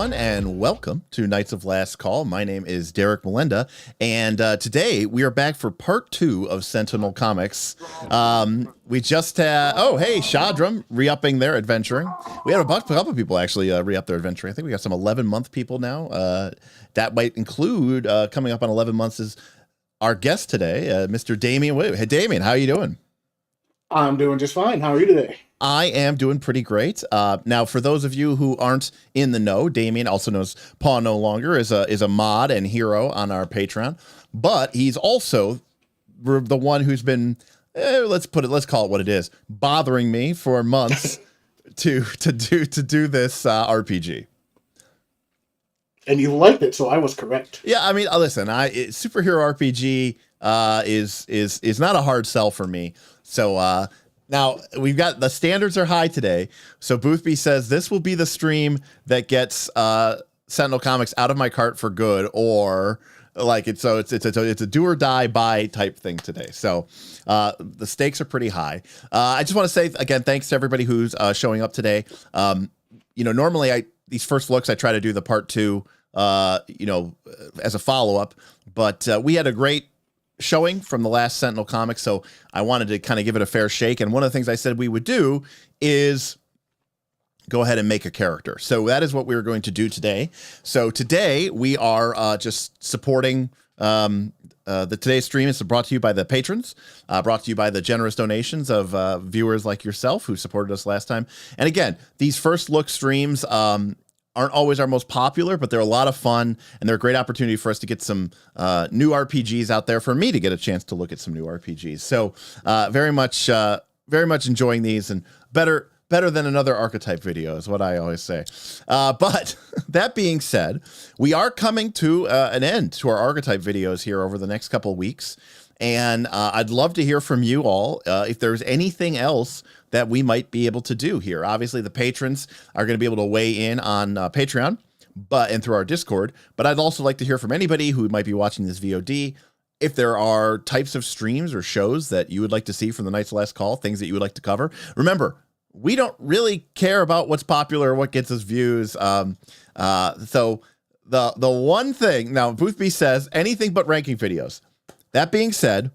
everyone, and welcome to Knights of Last Call. My name is Derek Melenda, and today we are back for part 2 of Sentinel Comics. We just had, oh, hey, Shadram re-upping their adventuring. We had a couple of people actually re-up their adventuring. I think we got some 11-month people now. That might include, coming up on 11 months, is our guest today, Mr. Damien Wu. Hey, Damien, how are you doing? I'm doing just fine. How are you today? I am doing pretty great. Now, for those of you who aren't in the know, Damien, also known as Paw No Longer, is a mod and hero on our Patreon, but he's also the one who's been, let's call it what it is, bothering me for months to do this RPG. And you liked it, so I was correct. Yeah, I mean, listen, superhero RPG is not a hard sell for me. So now we've got the standards are high today. So Boothby says this will be the stream that gets Sentinel Comics out of my cart for good, or like it's a do or die buy type thing today. So the stakes are pretty high. I just want to say again, thanks to everybody who's showing up today. Normally these first looks I try to do the part 2 as a follow-up, but we had a great showing from the last Sentinel Comics, so I wanted to kind of give it a fair shake. And one of the things I said we would do is go ahead and make a character. So that is what we are going to do today. So today we are just supporting today's stream is brought to you by the patrons, brought to you by the generous donations of viewers like yourself who supported us last time. And again, these first look streams aren't always our most popular, but they're a lot of fun, and they're a great opportunity for us to get some new RPGs out there, for me to get a chance to look at some new RPGs. So very much enjoying these, and better than another archetype video is what I always say. But that being said, we are coming to an end to our archetype videos here over the next couple of weeks. And I'd love to hear from you all if there's anything else that we might be able to do here. Obviously, the patrons are going to be able to weigh in on Patreon and through our Discord. But I'd also like to hear from anybody who might be watching this VOD. If there are types of streams or shows that you would like to see from the Knights of Last Call, things that you would like to cover. Remember, we don't really care about what's popular or what gets us views. So the one thing, now Boothby says anything but ranking videos. That being said,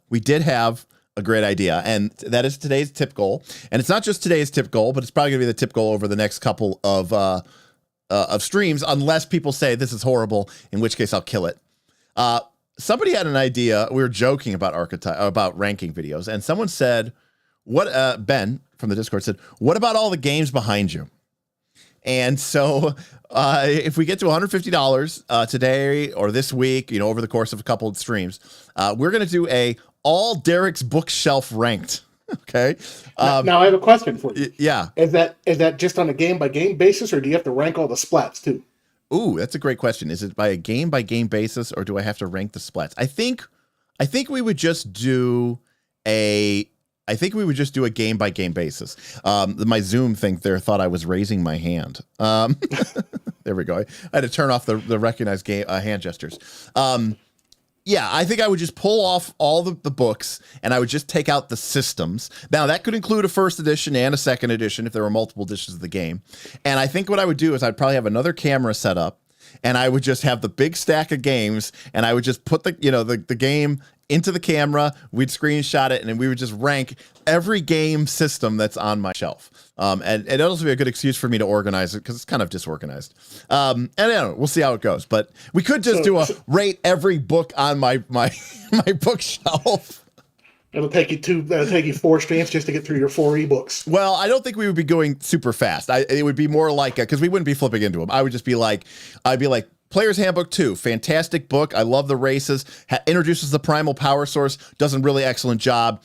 we did have a great idea, and that is today's tip goal. And it's not just today's tip goal, but it's probably going to be the tip goal over the next couple of streams, unless people say this is horrible, in which case I'll kill it. Somebody had an idea. We were joking about ranking videos, and someone said, "What?" Ben from the Discord said, "What about all the games behind you?" And so if we get to $150 today or this week, over the course of a couple of streams, we're going to do a all Derek's bookshelf ranked. Okay. Now I have a question for you. Yeah. Is that just on a game-by-game basis, or do you have to rank all the splats too? Ooh, that's a great question. Is it by a game-by-game basis, or do I have to rank the splats? I think we would just do a game-by-game basis. My Zoom thing there thought I was raising my hand. There we go. I had to turn off the recognized hand gestures. Yeah, I think I would just pull off all the books, and I would just take out the systems. Now, that could include a first edition and a second edition if there were multiple editions of the game. And I think what I would do is I'd probably have another camera set up, and I would just have the big stack of games, and I would just put the game into the camera, we'd screenshot it, and then we would just rank every game system that's on my shelf. And it'll also be a good excuse for me to organize it, because it's kind of disorganized. And I don't know, we'll see how it goes. But we could just rate every book on my bookshelf. It'll take you 4 streams just to get through your 4 ebooks. Well, I don't think we would be going super fast. It would be more like, because we wouldn't be flipping into them. I would just be like, Player's Handbook 2, fantastic book. I love the races. Introduces the primal power source. Does a really excellent job.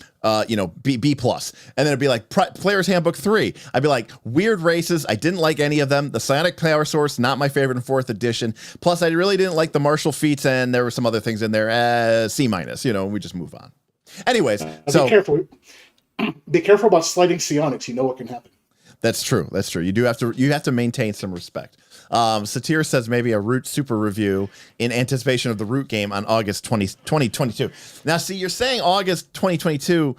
B plus. And then it'd be like Player's Handbook 3. I'd be like, weird races. I didn't like any of them. The psionic power source, not my favorite in 4th edition. Plus, I really didn't like the martial feats, and there were some other things in there. C minus. We just move on. Anyways, so be careful. Be careful about sliding psionics. You know what can happen. That's true. You have to maintain some respect. Satir says maybe a Root Super review in anticipation of the Root game on August 2022. Now, see, you're saying August 2022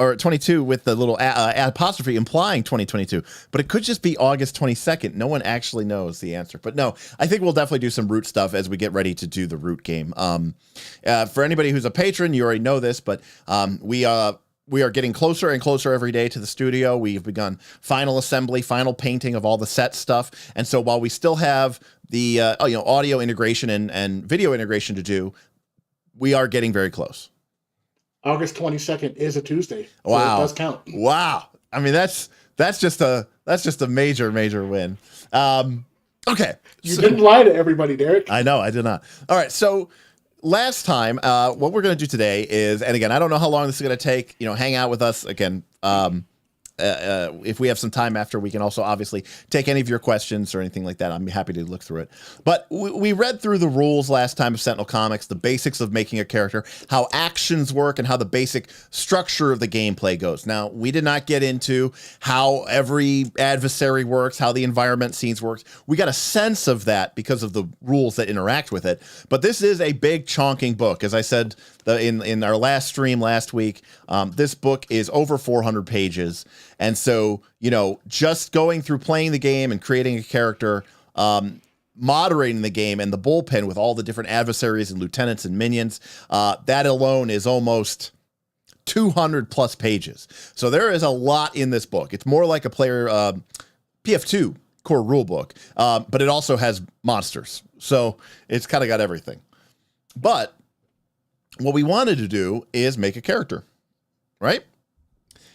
or 22 with the little apostrophe implying 2022, but it could just be August 22nd. No one actually knows the answer, but no, I think we'll definitely do some root stuff as we get ready to do the root game. For anybody who's a patron, you already know this, but we are getting closer and closer every day to the studio. We've begun final assembly, final painting of all the set stuff. And so while we still have the audio integration and video integration to do, we are getting very close. August 22nd is a Tuesday. So wow. It does count. Wow. I mean, that's just a major win. Okay. You didn't lie to everybody, Derek. I know, I did not. All right. So last time, what we're going to do today is, and again, I don't know how long this is going to take, hang out with us again. If we have some time after, we can also obviously take any of your questions or anything like that. I'm happy to look through it. But we read through the rules last time of Sentinel Comics, the basics of making a character, how actions work, and how the basic structure of the gameplay goes. Now, we did not get into how every adversary works, how the environment scenes works. We got a sense of that because of the rules that interact with it. But this is a big chonking book. As I said in our last stream last week, this book is over 400 pages. And so, just going through playing the game and creating a character, moderating the game and the bullpen with all the different adversaries and lieutenants and minions, that alone is almost 200 plus pages. So there is a lot in this book. It's more like a player PF2 core rule book, but it also has monsters. So it's kind of got everything. But what we wanted to do is make a character, right?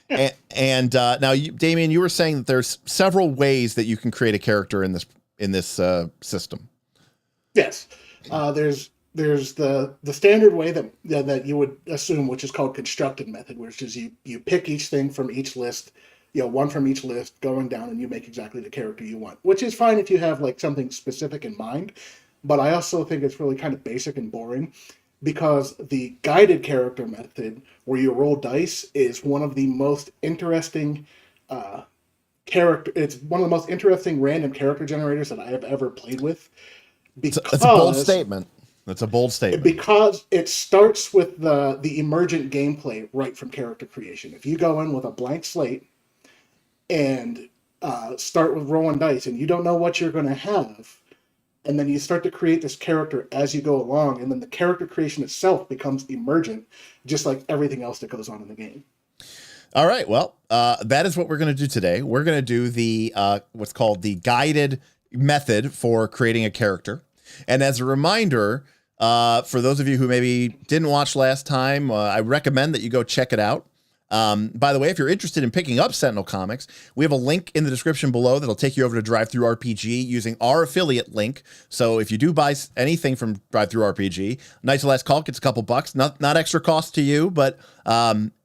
Yeah. And now, Damien, you were saying that there's several ways that you can create a character in this system. Yes, there's the standard way that you would assume, which is called constructed method, which is you pick each thing from each list, one from each list going down, and you make exactly the character you want, which is fine if you have like something specific in mind. But I also think it's really kind of basic and boring, because the guided character method, where you roll dice, is one of the most interesting it's one of the most interesting random character generators that I have ever played with. It's a bold statement. That's a bold statement. Because it starts with the emergent gameplay right from character creation. If you go in with a blank slate and start with rolling dice, and you don't know what you're going to have, and then you start to create this character as you go along, and then the character creation itself becomes emergent, just like everything else that goes on in the game. All right. Well, that is what we're going to do today. We're going to do the what's called the guided method for creating a character. And as a reminder, for those of you who maybe didn't watch last time, I recommend that you go check it out. By the way, if you're interested in picking up Sentinel Comics, we have a link in the description below that'll take you over to DriveThruRPG using our affiliate link. So if you do buy anything from DriveThruRPG, Knights of Last Call gets a couple bucks, not extra cost to you, but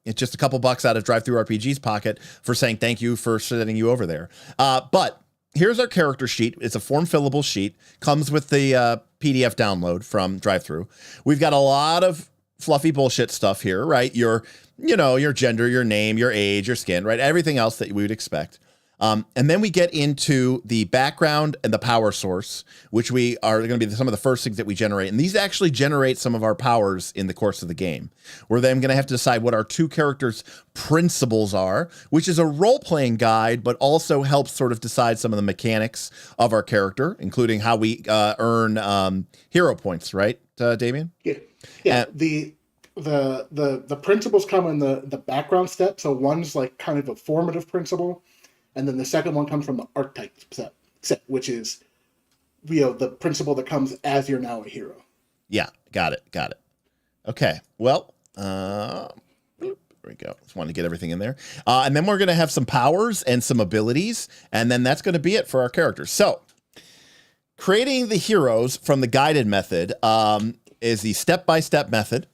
it's just a couple bucks out of DriveThruRPG's pocket for saying thank you for sending you over there. But here's our character sheet. It's a form fillable sheet, comes with the PDF download from DriveThru. We've got a lot of fluffy bullshit stuff here, right? Your gender, your name, your age, your skin, right? Everything else that we would expect. And then we get into the background and the power source, which we are going to be some of the first things that we generate. And these actually generate some of our powers in the course of the game. We're then going to have to decide what our two characters' principles are, which is a role-playing guide, but also helps sort of decide some of the mechanics of our character, including how we earn hero points, right, Damien? Yeah. The principles come in the background step. So one's like kind of a formative principle, and then the second one comes from the archetype set, which is the principle that comes as you're now a hero. Yeah, got it. Okay, well, there we go. Just wanted to get everything in there. And then we're going to have some powers and some abilities, and then that's going to be it for our characters. So creating the heroes from the guided method is the step-by-step method.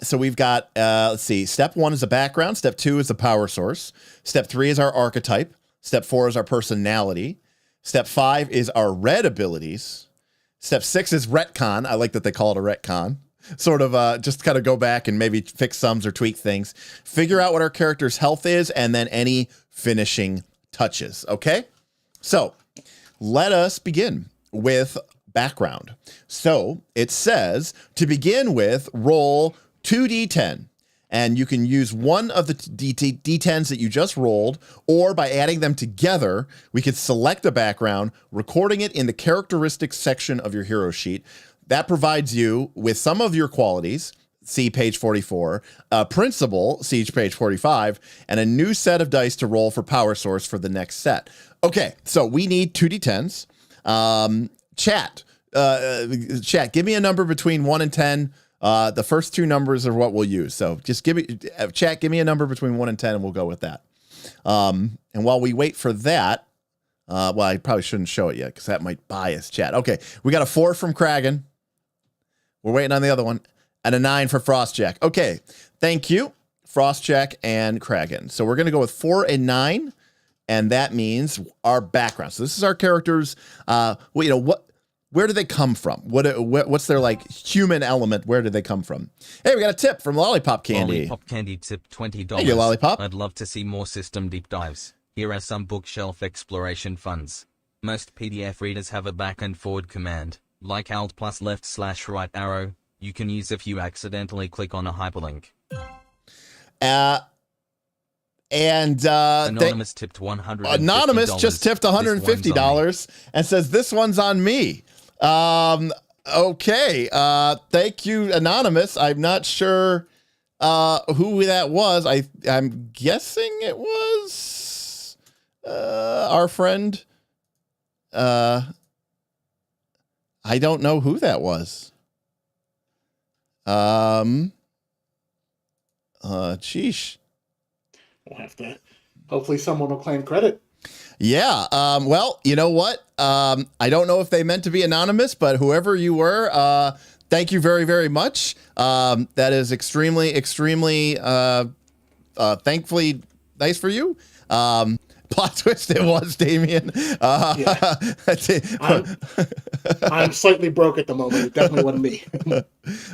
So we've got, let's see, step 1 is a background. Step 2 is a power source. Step 3 is our archetype. Step 4 is our personality. Step 5 is our red abilities. Step 6 is retcon. I like that they call it a retcon. Sort of just kind of go back and maybe fix sums or tweak things. Figure out what our character's health is, and then any finishing touches. Okay? So let us begin with background. So it says to begin with, roll 2d10. and you can use one of the D10s that you just rolled, or by adding them together, we could select a background, recording it in the characteristics section of your hero sheet. That provides you with some of your qualities, see page 44, principal, see page 45, and a new set of dice to roll for power source for the next set. Okay, so we need 2d10s. Chat, give me a number between 1 and 10. The first two numbers are what we'll use. So just give me a number between 1 and 10, and we'll go with that. And while we wait for that, well, I probably shouldn't show it yet because that might bias chat. Okay, we got a 4 from Kragan. We're waiting on the other one. And a 9 for Frostjack. Okay, thank you, Frostjack and Kragan. So we're going to go with 4 and 9, and that means our background. So this is our characters. Where do they come from? What's their like human element? Where do they come from? Hey, we got a tip from Lollipop Candy. Lollipop Candy tip $20. Thank you, Lollipop. I'd love to see more system deep dives. Here are some bookshelf exploration funds. Most PDF readers have a back and forward command, like Alt plus left/right arrow. You can use if you accidentally click on a hyperlink. Anonymous tipped $150. Anonymous just tipped $150 and says this one's on me. Okay. Thank you, Anonymous. I'm not sure who that was. I'm guessing it was our friend. I don't know who that was. Sheesh. We'll have to. Hopefully, someone will claim credit. Yeah. Well, you know what? I don't know if they meant to be anonymous, but whoever you were, thank you very, very much. That is extremely, extremely, thankfully nice for you. Plot twist, it was Damien. Yeah. I'm slightly broke at the moment. It definitely wasn't me.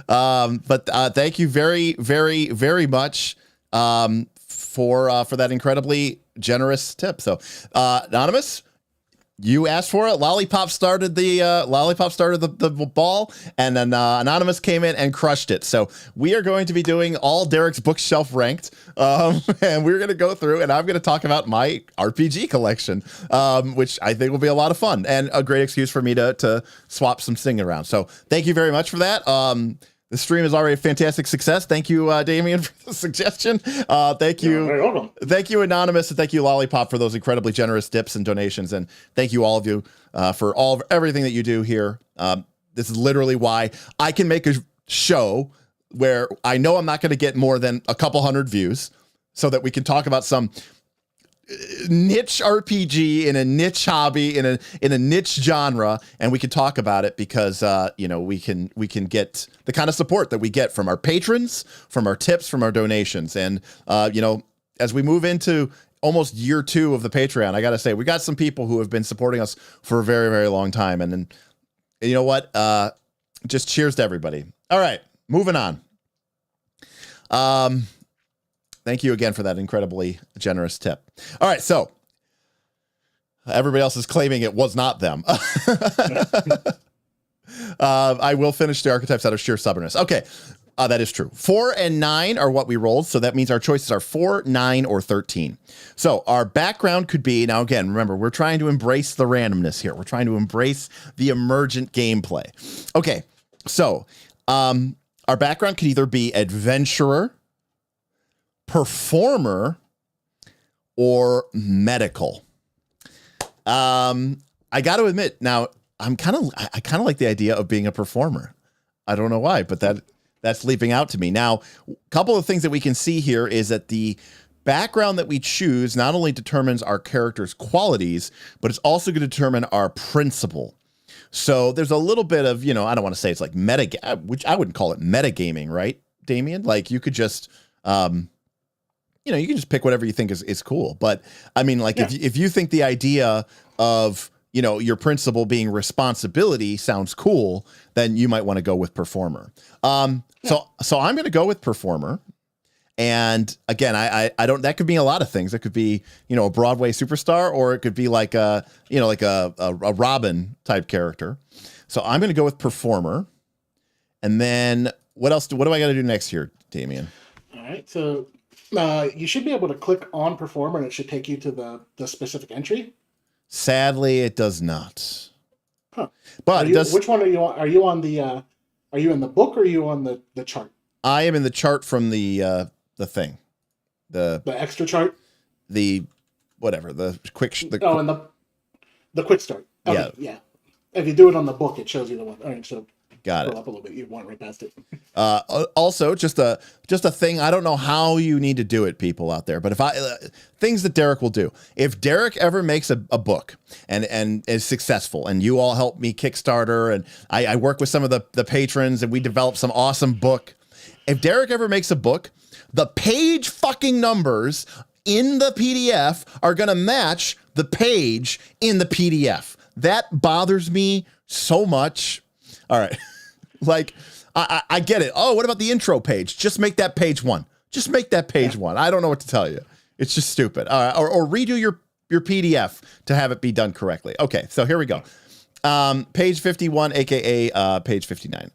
But thank you very, very, very much for that incredibly generous tip. So, Anonymous, you asked for it. Lollipop started the ball, and then Anonymous came in and crushed it. So we are going to be doing all Derek's bookshelf ranked, and we're going to go through, and I'm going to talk about my RPG collection, which I think will be a lot of fun and a great excuse for me to swap some singing around. So thank you very much for that. The stream is already a fantastic success. Thank you, Damien, for the suggestion. Thank you. You're very welcome. Thank you, Anonymous, and thank you, Lollipop, for those incredibly generous tips and donations. And thank you, all of you, for everything that you do here. This is literally why I can make a show where I know I'm not going to get more than a couple hundred views, so that we can talk about some niche RPG in a niche hobby in a niche genre, and we can talk about it because we can get the kind of support that we get from our patrons, from our tips, from our donations. And as we move into almost year 2 of the Patreon, I gotta say we got some people who have been supporting us for a very, very long time. And then you know what, just cheers to everybody. All right, moving on. Thank you again for that incredibly generous tip. All right, so everybody else is claiming it was not them. I will finish the archetypes out of sheer stubbornness. Okay, that is true. 4 and 9 are what we rolled, so that means our choices are 4, 9, or 13. So our background could be, now again, remember, we're trying to embrace the randomness here. We're trying to embrace the emergent gameplay. Okay, so our background could either be adventurer, performer, or medical. I got to admit, now I kind of like the idea of being a performer. I don't know why, but that's leaping out to me. Now, a couple of things that we can see here is that the background that we choose not only determines our character's qualities, but it's also going to determine our principle. So there's a little bit of, I don't want to say it's like which I wouldn't call it metagaming, right, Damien? Like you could just, you can just pick whatever you think is cool. But I mean, like if you think the idea of, your principle being responsibility sounds cool, then you might want to go with performer. So I'm going to go with performer. And again, I don't, that could be a lot of things. It could be, a Broadway superstar, or it could be like a Robin type character. So I'm going to go with performer. And then what else? What do I got to do next here, Damien? All right. So you should be able to click on performer, and it should take you to the specific entry. Sadly, it does not. Huh. But which one are you on? Are you on the? Are you in the book or are you on the chart? I am in the chart from the thing, the extra chart. The whatever the quick. And the quick start. Okay, yeah. Yeah. If you do it on the book, it shows you the one. All right, so got it. Up a little bit. You want right past it. Also, just a thing. I don't know how you need to do it, people out there, but if things that Derek will do. If Derek ever makes a book and is successful, and you all help me Kickstarter, and I work with some of the patrons, and we develop some awesome book. If Derek ever makes a book, the page fucking numbers in the PDF are gonna match the page in the PDF. That bothers me so much. All right. Like, I get it. Oh, what about the intro page? Just make that page 1. Just make that page 1. I don't know what to tell you. It's just stupid. All right. Or redo your PDF to have it be done correctly. Okay, so here we go. Page 51, aka page 59.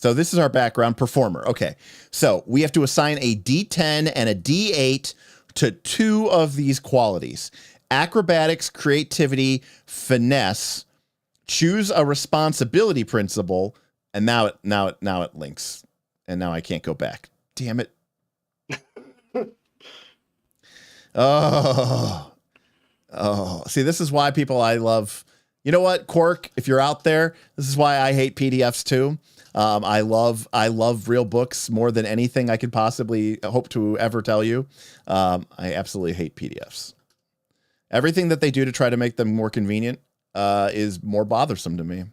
So this is our background performer. Okay, so we have to assign a D10 and a D8 to 2 of these qualities: acrobatics, creativity, finesse. Choose a responsibility principle, and now it links, and now I can't go back. Damn it! Oh. See, this is why I love. You know what, Quark? If you're out there, this is why I hate PDFs too. I love real books more than anything I could possibly hope to ever tell you. I absolutely hate PDFs. Everything that they do to try to make them more convenient is more bothersome to me.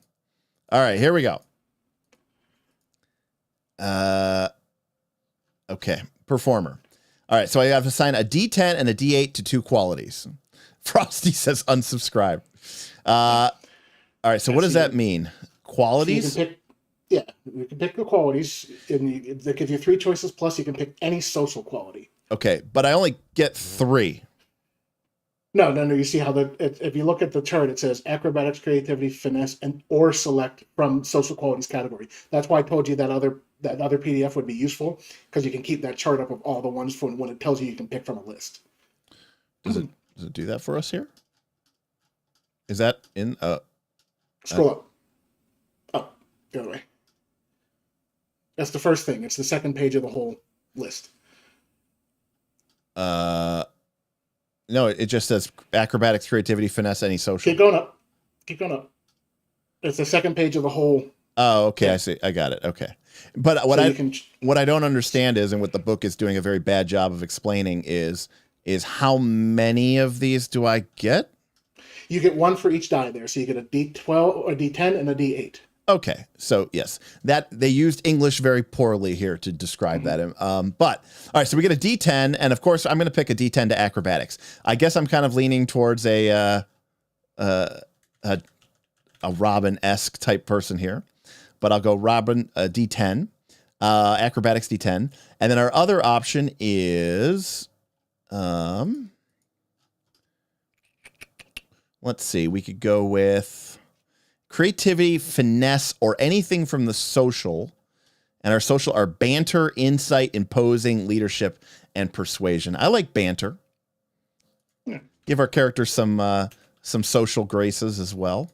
All right, here we go. Okay, performer. All right, so I have to assign a D10 and a D8 to 2 qualities. Frosty says unsubscribe. All right, so what does that mean? Qualities? So you can pick the qualities, and they give you 3 choices, plus you can pick any social quality. Okay, but I only get 3. No. You see how if you look at the chart, it says acrobatics, creativity, finesse, or select from social qualities category. That's why I told you that other PDF would be useful, because you can keep that chart up of all the ones from when it tells you can pick from a list. Does it do that for us here? Is that in? Scroll up. Oh, the other way. That's the first thing. It's the second page of the whole list. No, it just says acrobatics, creativity, finesse, any social. Keep going up. It's the second page of the whole. Oh, okay. Yeah. I see. I got it. Okay. But what I don't understand is, and what the book is doing a very bad job of explaining is how many of these do I get? You get 1 for each die there. So you get a D12, a D10, and a D8. Okay, so yes, that they used English very poorly here to describe that. But all right, so we get a D10, and of course, I'm going to pick a D10 to acrobatics. I guess I'm kind of leaning towards a Robin-esque type person here, but I'll go Robin D10, acrobatics D10, and then our other option is, let's see, we could go with creativity, finesse, or anything from the social. And our social are banter, insight, imposing, leadership, and persuasion. I like banter. Yeah. Give our characters some social graces as well.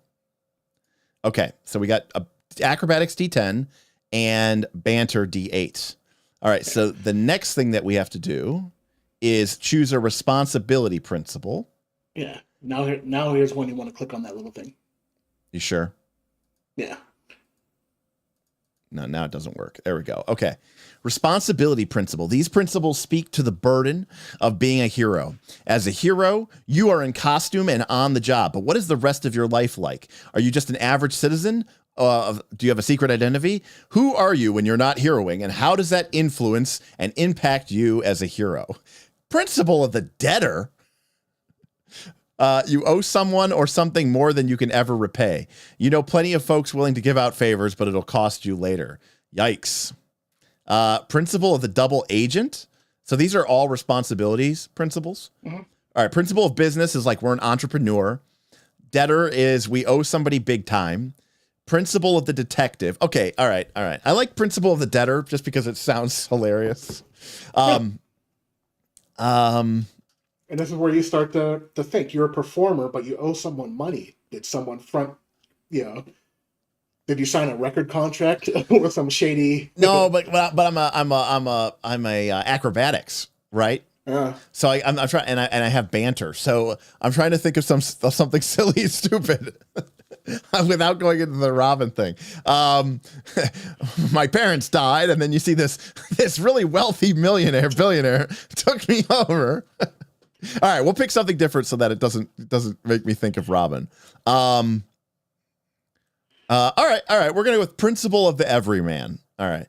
Okay, so we got acrobatics D10 and banter D8. All right, so the next thing that we have to do is choose a responsibility principle. Yeah. Now here's when you want to click on that little thing. You sure? Yeah. No, now it doesn't work. There we go. Okay. Responsibility principle. These principles speak to the burden of being a hero. As a hero, you are in costume and on the job. But what is the rest of your life like? Are you just an average citizen? Do you have a secret identity? Who are you when you're not heroing? And how does that influence and impact you as a hero? Principle of the debtor. You owe someone or something more than you can ever repay. You know plenty of folks willing to give out favors, but it'll cost you later. Yikes. Principle of the double agent. So these are all responsibilities principles. Mm-hmm. All right. Principle of business is like we're an entrepreneur. Debtor is we owe somebody big time. Principle of the detective. Okay, all right. I like Principle of the debtor just because it sounds hilarious. And this is where you start to think you're a performer, but you owe someone money. Did someone did you sign a record contract with some shady? No, but I'm a acrobatics, right? So I'm trying, and I have banter. So I'm trying to think of something silly and stupid without going into the Robin thing. My parents died, and then you see this really wealthy billionaire took me over. All right, we'll pick something different so that it doesn't make me think of Robin. All right. We're gonna go with Principle of the Everyman. All right.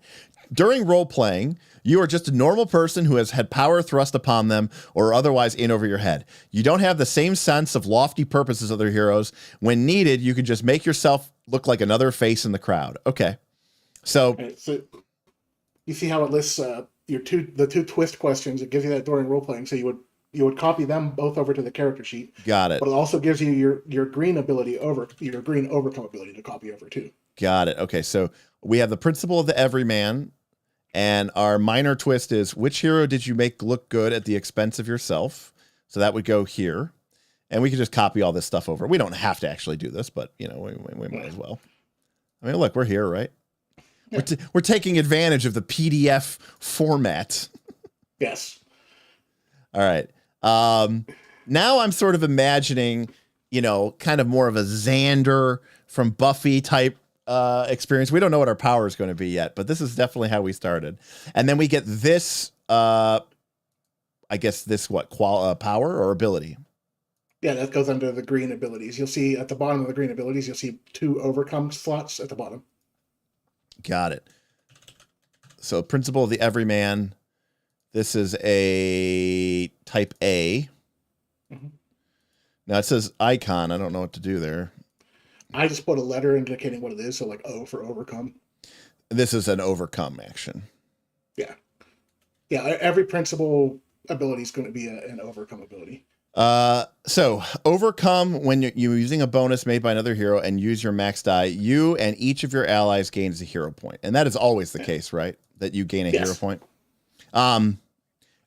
During role playing, you are just a normal person who has had power thrust upon them or otherwise in over your head. You don't have the same sense of lofty purpose as other heroes. When needed, you can just make yourself look like another face in the crowd. Okay. So you see how it lists the two twist questions. It gives you that during role playing. So you would copy them both over to the character sheet. Got it. But it also gives you your green overcome ability to copy over too. Got it. Okay. So we have the Principle of the Everyman. And our minor twist is, which hero did you make look good at the expense of yourself? So that would go here. And we can just copy all this stuff over. We don't have to actually do this, but, we might as well. I mean, look, we're here, right? Yeah. We're taking advantage of the PDF format. Yes. All right. Now I'm sort of imagining, kind of more of a Xander from Buffy type experience. We don't know what our power is going to be yet, but this is definitely how we started. And then we get this, power or ability? Yeah, that goes under the green abilities. You'll see at the bottom of the green abilities, you'll see 2 overcome slots at the bottom. Got it. So Principle of the Everyman. This is a type A. Mm-hmm. Now it says icon. I don't know what to do there. I just put a letter indicating what it is, so like O for overcome. This is an overcome action. Yeah. Every principal ability is going to be an overcome ability. So overcome when you're using a bonus made by another hero and use your max die. You and each of your allies gains a hero point, and that is always the case, right? That you gain a hero point.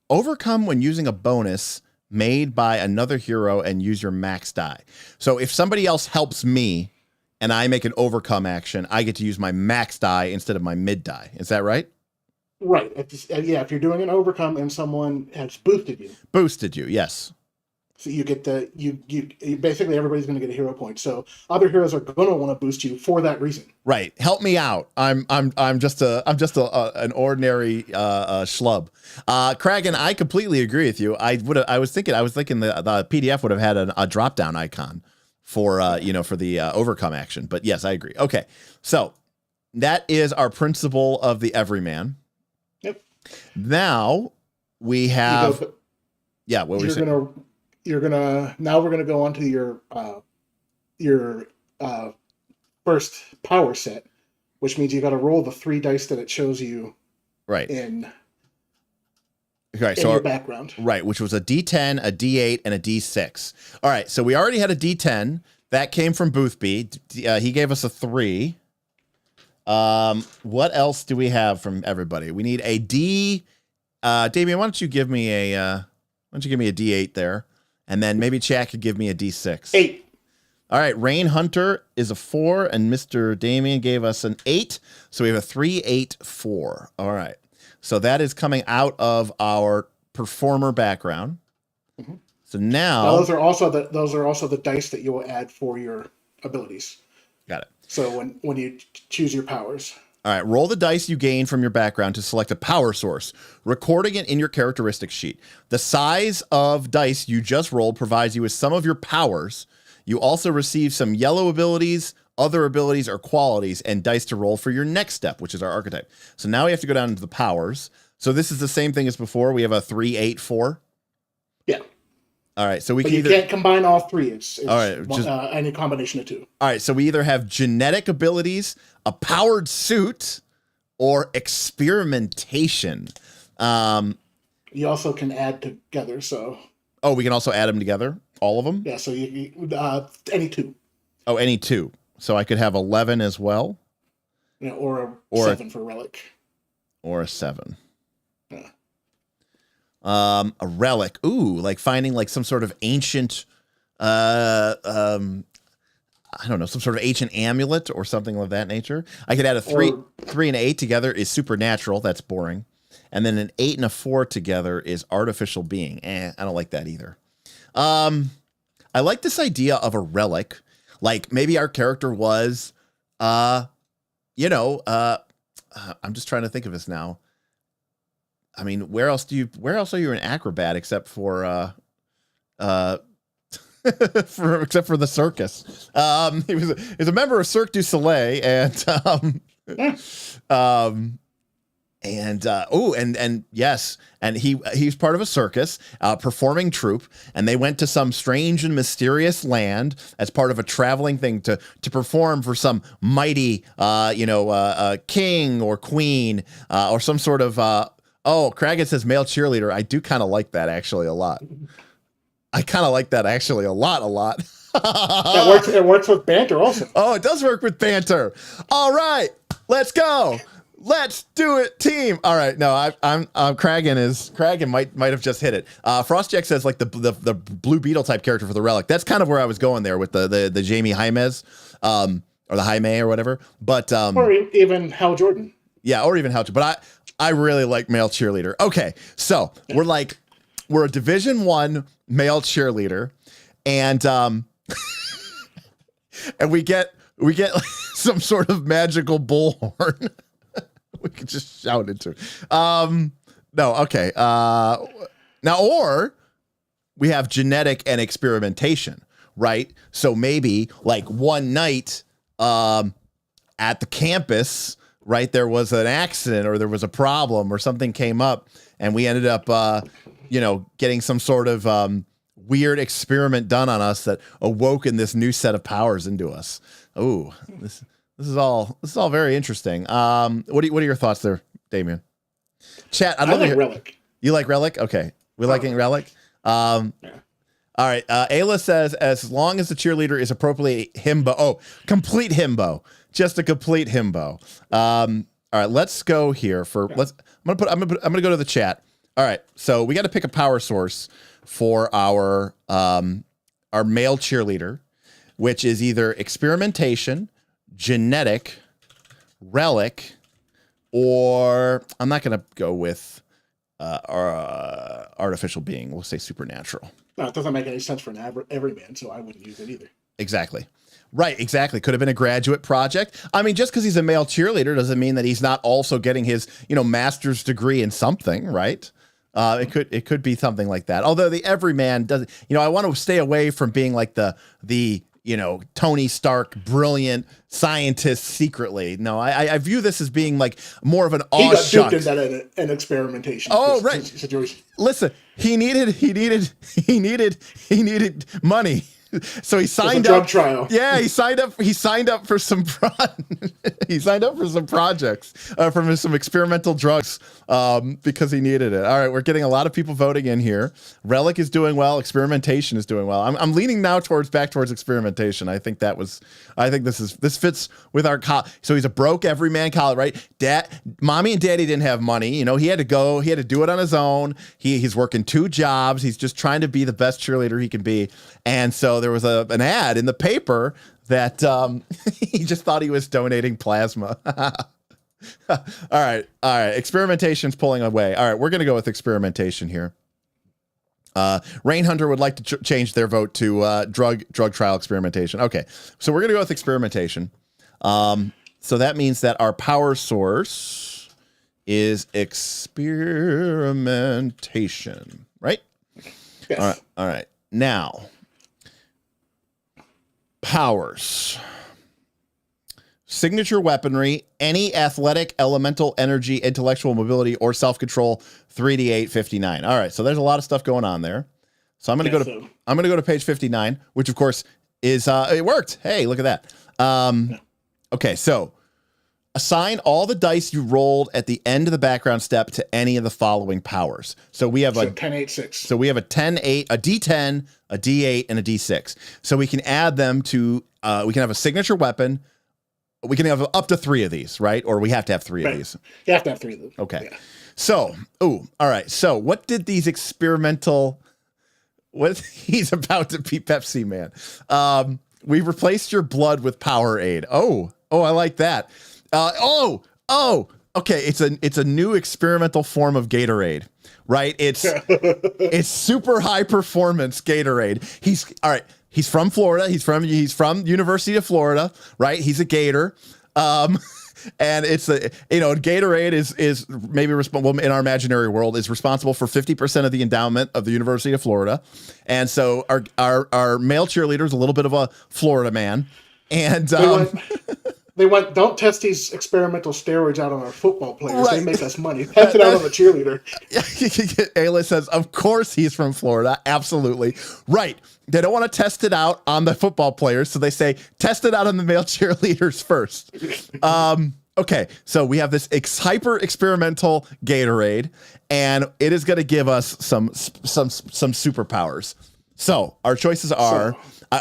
Overcome when using a bonus made by another hero and use your max die. So if somebody else helps me and I make an overcome action, I get to use my max die instead of my mid die. Is that right? Right. If you're doing an overcome and someone has boosted you. Boosted you, yes. So you get you basically everybody's going to get a hero point. So other heroes are going to want to boost you for that reason. Right. Help me out. I'm just an ordinary schlub. Kragan, I completely agree with you. I was thinking the PDF would have had a drop down icon for for the overcome action. But yes, I agree. Okay. So that is our Principle of the Everyman. Yep. Now we have what were you saying? Now we're gonna go on to your first power set, which means you got to roll the 3 dice that it shows you right in so your background, right, which was a D10, a D8, and a D6. All right, so we already had a D10 that came from Boothby. He gave us a 3. What else do we have from everybody? We need a D. Damien, why don't you give me a D8 there? And then maybe Chad could give me a D6. 8. All right. Rain Hunter is a 4, and Mr. Damien gave us an 8. So we have a 3, 8, 4. All right. So that is coming out of our performer background. Mm-hmm. So now those are also the dice that you will add for your abilities. Got it. So when you choose your powers. All right, roll the dice you gain from your background to select a power source, recording it in your characteristics sheet. The size of dice you just rolled provides you with some of your powers. You also receive some yellow abilities, other abilities, or qualities, and dice to roll for your next step, which is our archetype. So now we have to go down into the powers. So this is the same thing as before. We have a 3, 8, 4. Yeah. All right, so you can't combine all 3. It's all right, any combination of 2. All right, so we either have genetic abilities, a powered suit, or experimentation. You also can add together. So. Oh, we can also add them together, all of them. Yeah. So you any 2. Oh, any 2. So I could have 11 as well. Yeah, or a 7 for relic. Or a 7. Yeah. A relic. Ooh, like finding like some sort of ancient, I don't know, some sort of ancient amulet or something of that nature. I could add a 3 and 8 together is supernatural. That's boring. And then an 8 and a 4 together is artificial being. I don't like that either. I like this idea of a relic. Like maybe our character was, I'm just trying to think of this now. I mean, where else are you an acrobat except for except for the circus? He was a member of Cirque du Soleil and yes, and he's part of a circus, performing troupe, and they went to some strange and mysterious land as part of a traveling thing to perform for some mighty, king or queen, or some sort of. Kragan says male cheerleader. I do kind of like that actually a lot. I kind of like that actually a lot. That works. It works with banter also. Oh, it does work with banter. All right, let's go. Let's do it, team. All right, no, I'm Kragan might have just hit it. Frostjack says like the Blue Beetle type character for the relic. That's kind of where I was going there with the Jamie Jaimez, or the Jaime or whatever. But or even Hal Jordan. Yeah, or even Hal. But I really like male cheerleader. Okay, so we're a Division 1 male cheerleader, and and we get some sort of magical bullhorn. We could just shout into it. No, okay. Now, or we have genetic and experimentation, right? So maybe like one night at the campus, right, there was an accident or there was a problem or something came up, and we ended up, getting some sort of weird experiment done on us that awoke in this new set of powers into us. Ooh, This is all very interesting. What are your thoughts there, Damien? Chat, I like Relic. You like Relic? Okay. We liking Relic? Yeah. All right. Ayla says, as long as the cheerleader is appropriately himbo. Oh, complete himbo. Just a complete himbo. All right, let's go here I'm gonna go to the chat. All right, so we got to pick a power source for our male cheerleader, which is either experimentation, genetic, relic, or I'm not going to go with artificial being. We'll say supernatural. No, it doesn't make any sense for an everyman, so I wouldn't use it either. Exactly. Right, exactly. Could have been a graduate project. I mean, just because he's a male cheerleader doesn't mean that he's not also getting his, master's degree in something, right? It could be something like that. Although the everyman doesn't, I want to stay away from being like the Tony Stark, brilliant scientist secretly. No, I view this as being like more of an he got duped in that an experimentation. Oh, right. Situation. Listen, he needed money. So he signed up. Drug trial. Yeah, he signed up. He signed up for some. He signed up for some projects, from some experimental drugs, because he needed it. All right, we're getting a lot of people voting in here. Relic is doing well. Experimentation is doing well. I'm leaning now back towards experimentation. I think this fits with our so he's a broke everyman college, right? Mommy and daddy didn't have money. He had to go. He had to do it on his own. He's working 2 jobs. He's just trying to be the best cheerleader he can be, and so there was an ad in the paper that he just thought he was donating plasma. All right. Experimentation's pulling away. All right, we're going to go with experimentation here. Rain Hunter would like to change their vote to drug trial experimentation. Okay, so we're going to go with experimentation. So that means that our power source is experimentation, right? Yes. All right. Now, powers. Signature weaponry, any athletic, elemental, energy, intellectual mobility, or self-control, 3d8, 59. All right, so there's a lot of stuff going on there. So I'm going to go to page 59, which of course is it worked. Hey, look at that. Okay, so assign all the dice you rolled at the end of the background step to any of the following powers. So we have 10, 8, 6. So we have a 10, 8, a D10, a D8, and a D6. So we can add them to we can have a signature weapon. We can have up to 3 of these, right? Or we have to have 3 of these. You have to have 3 of them. Okay. Yeah. So, all right. So what did these experimental, he's about to be Pepsi Man. We replaced your blood with Powerade. Oh, I like that. Okay. It's a new experimental form of Gatorade, right? It's super high performance Gatorade. He's from Florida. He's from University of Florida, right? He's a Gator. And it's Gatorade is maybe responsible in our imaginary world is responsible for 50% of the endowment of the University of Florida. And so our male cheerleader is a little bit of a Florida man. And they went, don't test these experimental steroids out on our football players. Right. They make us money. Test it out on the cheerleader. Ayla says, of course he's from Florida. Absolutely. Right. They don't want to test it out on the football players. So they say, test it out on the male cheerleaders first. Okay. So we have this hyper experimental Gatorade, and it is going to give us some superpowers. So our choices are,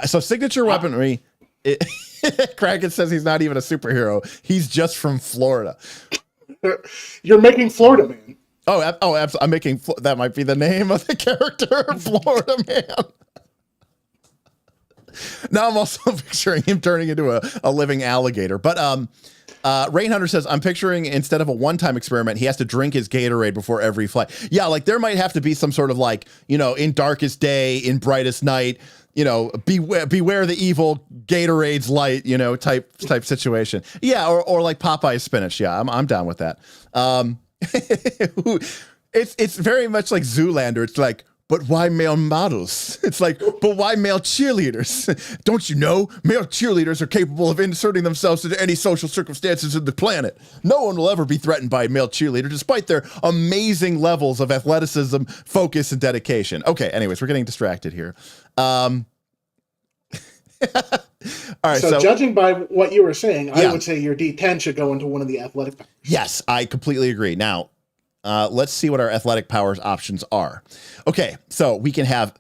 signature weaponry. Kraken says he's not even a superhero. He's just from Florida. You're making Florida Man. Oh, absolutely. I'm making that might be the name of the character, Florida Man. Now I'm also picturing him turning into a living alligator. But Rain Hunter says, I'm picturing instead of a one-time experiment, he has to drink his Gatorade before every flight. Yeah, like there might have to be some sort of in darkest day, in brightest night, beware the evil Gatorade's light, type situation. Yeah, or like Popeye's spinach. Yeah, I'm down with that. It's very much like Zoolander. It's like, but why male models? It's like, but why male cheerleaders? Don't you know male cheerleaders are capable of inserting themselves into any social circumstances of the planet? No one will ever be threatened by a male cheerleader, despite their amazing levels of athleticism, focus, and dedication. Okay, anyways, we're getting distracted here. All right. So judging by what you were saying, I would say your D10 should go into one of the athletic powers. Yes, I completely agree. Now, let's see what our athletic powers options are. Okay, so we can have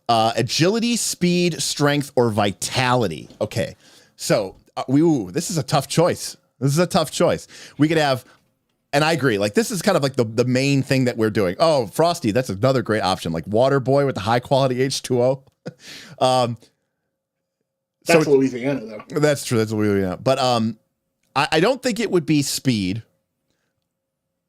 agility, speed, strength, or vitality. Okay, so this is a tough choice. We could have, and I agree, like this is kind of like the main thing that we're doing. Oh, Frosty, that's another great option, like Water Boy with the high quality H2O. That's Louisiana, though. That's true. That's Louisiana. But I don't think it would be speed.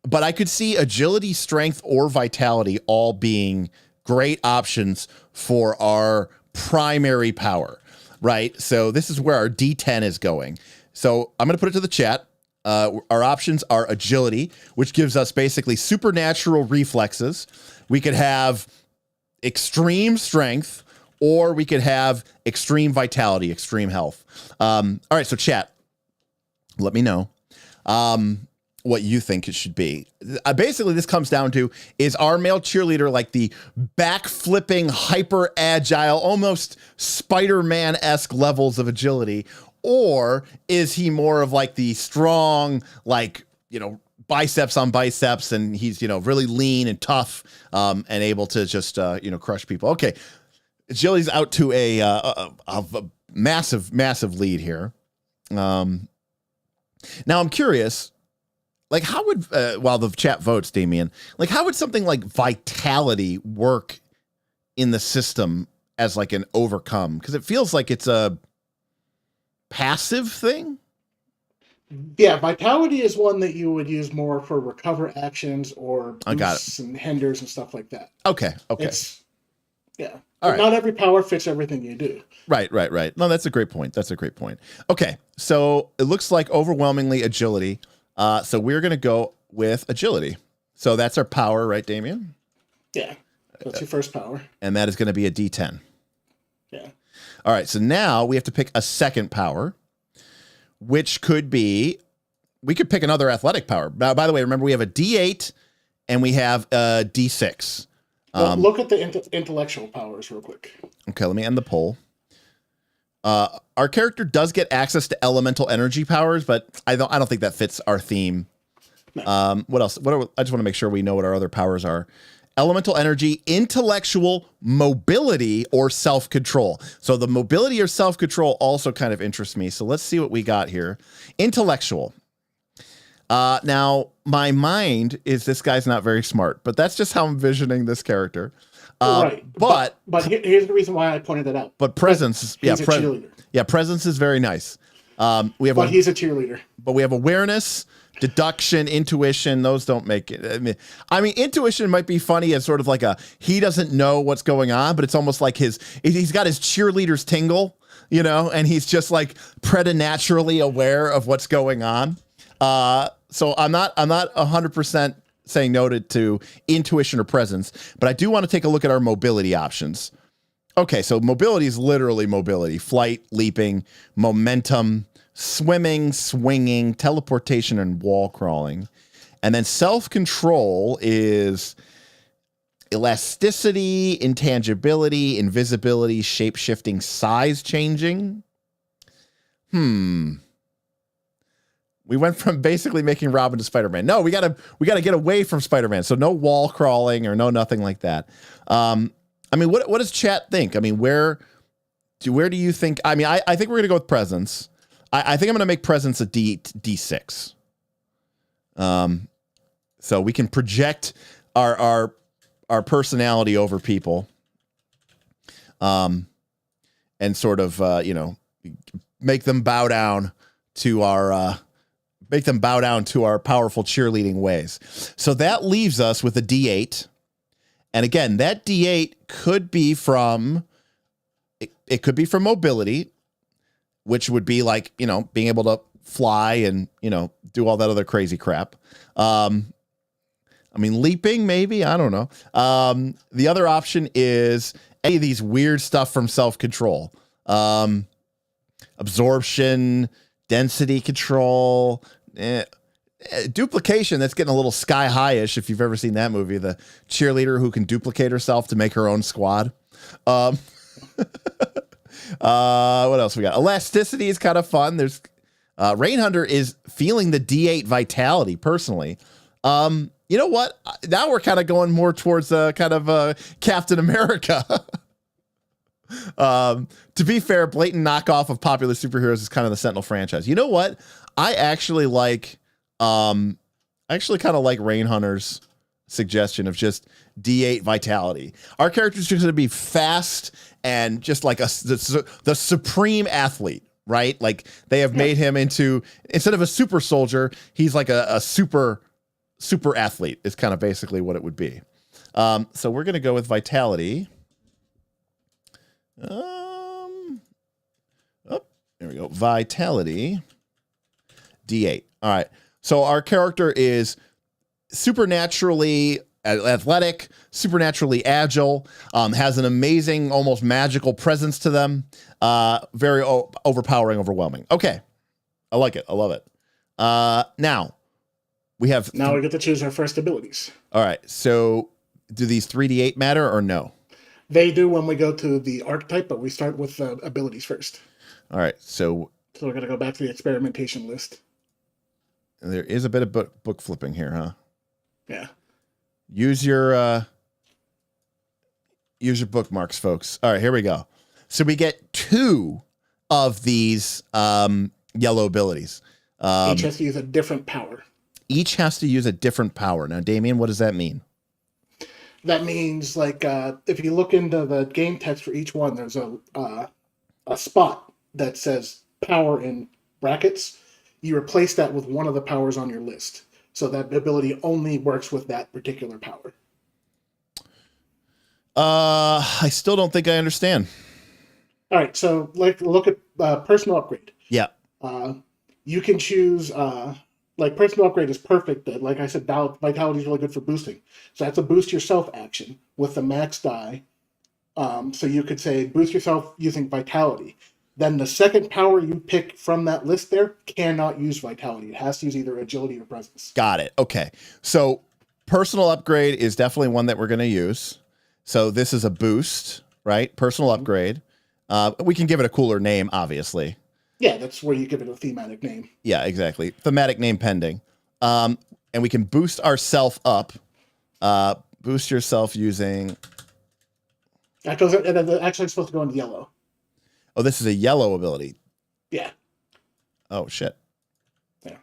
But I could see agility, strength, or vitality all being great options for our primary power, right? So this is where our D10 is going. So I'm going to put it to the chat. Our options are agility, which gives us basically supernatural reflexes. We could have extreme strength, or we could have extreme vitality, extreme health. All right, so chat, let me know what you think it should be. Basically, this comes down to, is our male cheerleader like the back-flipping, hyper-agile, almost Spider-Man-esque levels of agility, or is he more of like the strong, biceps on biceps, and he's, really lean and tough, and able to just, crush people? Okay. Agility's out to a massive lead here. Now I'm curious, like how would, while the chat votes, Damien, like how would something like vitality work in the system as like an overcome? Because it feels like it's a passive thing. Yeah, vitality is one that you would use more for recover actions or boosts and hinders and stuff like that. Okay. Yeah. All right. Not every power fits everything you do. Right. No, that's a great point. Okay, so it looks like overwhelmingly agility. So we're going to go with agility. So that's our power, right, Damien? Yeah, that's your first power. And that is going to be a D10. Yeah. All right, so now we have to pick a second power, which could be, we could pick another athletic power. Now, by the way, remember we have a D8 and we have a D6. Well, look at the intellectual powers real quick. Okay, let me end the poll. Our character does get access to elemental energy powers, but I don't think that fits our theme. No. What else? I just want to make sure we know what our other powers are. elemental energy, intellectual mobility, or self-control. So the mobility or self-control also kind of interests me. So let's see what we got here. Intellectual. Now, my mind is this guy's not very smart, but that's just how I'm envisioning this character. Right. But here's the reason why I pointed that out. But presence, he's a cheerleader. Yeah, presence is very nice. He's a cheerleader. But we have awareness, deduction, intuition. Those don't make it. I mean, intuition might be funny as sort of like he doesn't know what's going on, but it's almost like he's got his cheerleader's tingle, and he's just like preternaturally aware of what's going on. So I'm not 100% saying no to intuition or presence, but I do want to take a look at our mobility options. Okay, so mobility is literally mobility: flight, leaping, momentum, swimming, swinging, teleportation, and wall crawling. And then self-control is elasticity, intangibility, invisibility, shape-shifting, size changing. We went from basically making Robin to Spider-Man. No, we gotta get away from Spider-Man. So no wall crawling or no nothing like that. I mean, what does chat think? I mean, where do you think? I mean, I think we're gonna go with presence. I think I'm gonna make presence a D6. So we can project our personality over people, and sort of make them bow down to our powerful cheerleading ways. So that leaves us with a D8. And again, that D8 could be from mobility, which would be like, being able to fly and, do all that other crazy crap. I mean, leaping, maybe, I don't know. The other option is any of these weird stuff from self-control. Absorption, density control, duplication. That's getting a little Sky High-ish if you've ever seen that movie, the cheerleader who can duplicate herself to make her own squad. What else we got? Elasticity is kind of fun. There's Rain Hunter is feeling the D8 vitality personally. You know what? Now we're kind of going more towards kind of Captain America. To be fair, blatant knockoff of popular superheroes is kind of the Sentinel franchise. You know what? I actually kind of like Rain Hunter's suggestion of just D8 vitality. Our character's just going to be fast and just like the supreme athlete, right? Like they have made him into, instead of a super soldier, he's like a super athlete is kind of basically what it would be. So we're going to go with vitality. There we go. Vitality D8. All right. So our character is supernaturally athletic, supernaturally agile, has an amazing, almost magical presence to them. Very overpowering, overwhelming. Okay. I like it. I love it. Now we get to choose our first abilities. All right. So do these 3d8 matter or no? They do when we go to the archetype, but we start with abilities first. All right. So we're going to go back to the experimentation list. There is a bit of book flipping here, huh? Yeah. Use your bookmarks, folks. All right, here we go. So we get 2 of these yellow abilities. Each has to use a different power. Each has to use a different power. Now, Damien, what does that mean? That means, like, if you look into the game text for each one, there's a spot that says power in brackets. You replace that with one of the powers on your list. So that ability only works with that particular power. I still don't think I understand. All right, so look at personal upgrade. Yeah. You can choose, personal upgrade is perfect. Like I said, vitality is really good for boosting. So that's a boost yourself action with the max die. So you could say boost yourself using vitality. Then the second power you pick from that list there cannot use vitality. It has to use either agility or presence. Got it. Okay. So personal upgrade is definitely one that we're going to use. So this is a boost, right? Personal upgrade. We can give it a cooler name, obviously. Yeah, that's where you give it a thematic name. Yeah, exactly. Thematic name pending. And we can boost ourself up boost yourself using. That goes, and then actually it's supposed to go into yellow. Oh, this is a yellow ability. Yeah. Oh shit. Yeah.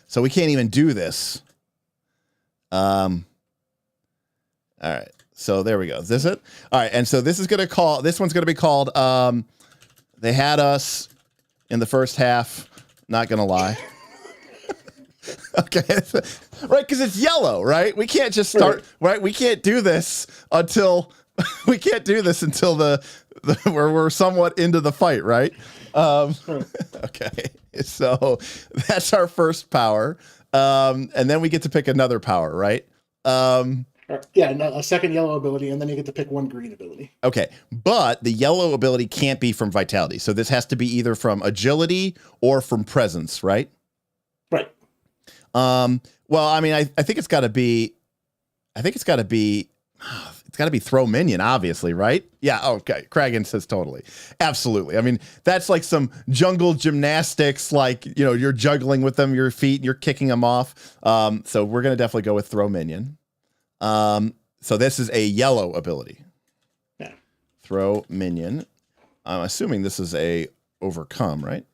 So we can't even do this. All right. So there we go. Is this it? All right. And so this one's going to be called, They Had Us in the First Half. Not going to lie. Okay. Right. Cause it's yellow, right? We can't just start, right? We can't do this until we're somewhat into the fight. Right. Okay. So that's our first power. And then we get to pick another power, right? Yeah, a second yellow ability, and then you get to pick one green ability. Okay, but the yellow ability can't be from vitality. So this has to be either from agility or from presence, right? Right. Well, I mean, I think it's got to be throw minion, obviously, right? Yeah, okay. Kragan says totally. Absolutely. I mean, that's like some jungle gymnastics, like, you know, you're juggling with them, your feet, and you're kicking them off. So we're going to definitely go with throw minion. So this is a yellow ability. Yeah. Throw minion. I'm assuming this is a overcome, right?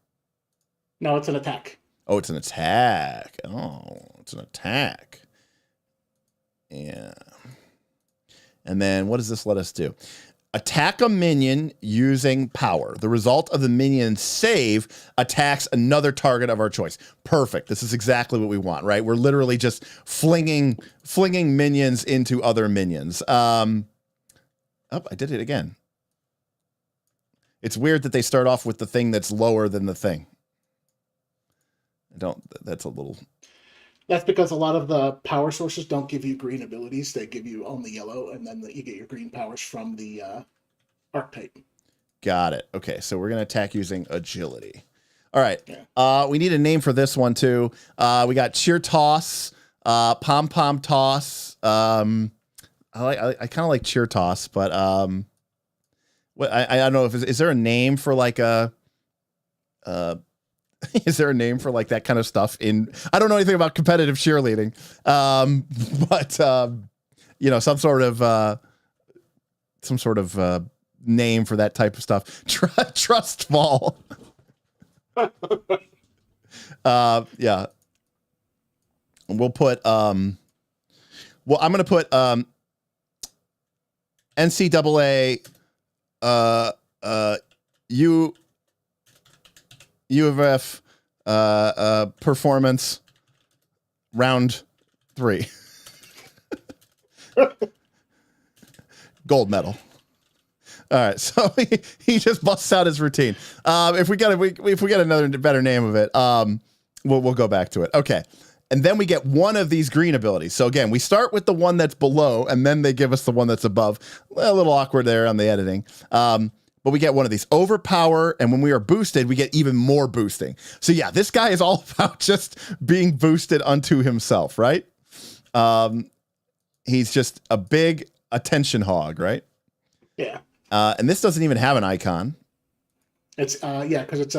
No, it's an attack. Oh, it's an attack. Oh, it's an attack. Yeah. And then what does this let us do? Attack a minion using power. The result of the minion's save attacks another target of our choice. Perfect. This is exactly what we want, right? We're literally just flinging minions into other minions. Oh, I did it again. It's weird that they start off with the thing that's lower than the thing. That's a little... That's because a lot of the power sources don't give you green abilities. They give you only yellow, and then you get your green powers from the archetype. Got it. Okay, so we're going to attack using agility. All right. Yeah. We need a name for this one, too. We got cheer toss, pom-pom toss. I kind of like cheer toss, but what I don't know if is there a name for like a is there a name for like that kind of stuff in, I don't know anything about competitive cheerleading. But you know, some sort of name for that type of stuff. Trust fall. Yeah. We'll put I'm going to put NCAA U of F performance round 3. Gold medal. All right, so he just busts out his routine. If we get another better name of it, we'll go back to it. Okay. And then we get one of these green abilities. So again, we start with the one that's below, and then they give us the one that's above. A little awkward there on the editing. But we get one of these overpower, and when we are boosted, we get even more boosting. So yeah, this guy is all about just being boosted unto himself, right? He's just a big attention hog, right? Yeah. And this doesn't even have an icon. It's because it's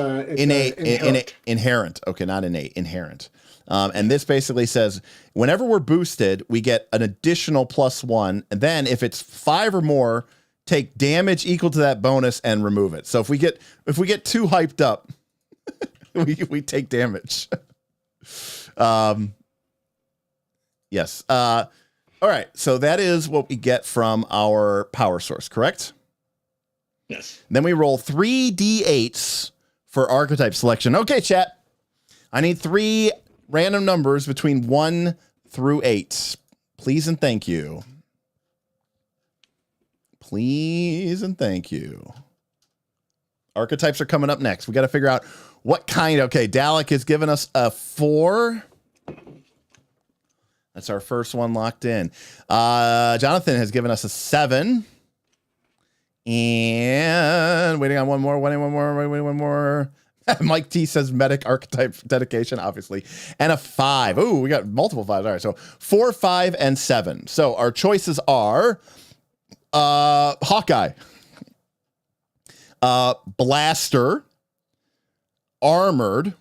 inherent. Okay, not innate, inherent. And this basically says whenever we're boosted, we get an additional +1, and then if it's 5 or more, take damage equal to that bonus and remove it. So if we get too hyped up, we take damage. Yes. All right. So that is what we get from our power source, correct? Yes. Then we roll 3 d8s for archetype selection. Okay, chat. I need 3 random numbers between 1 through 8. Please and thank you. Please and thank you. Archetypes are coming up next. We got to figure out what kind. Okay, Dalek has given us a 4. That's our first one locked in. Jonathan has given us a 7. And waiting on one more. Mike T says medic archetype dedication, obviously. And a 5. Ooh, we got multiple 5s. All right, so 4, 5, and 7. So our choices are Hawkeye, Blaster, Armored,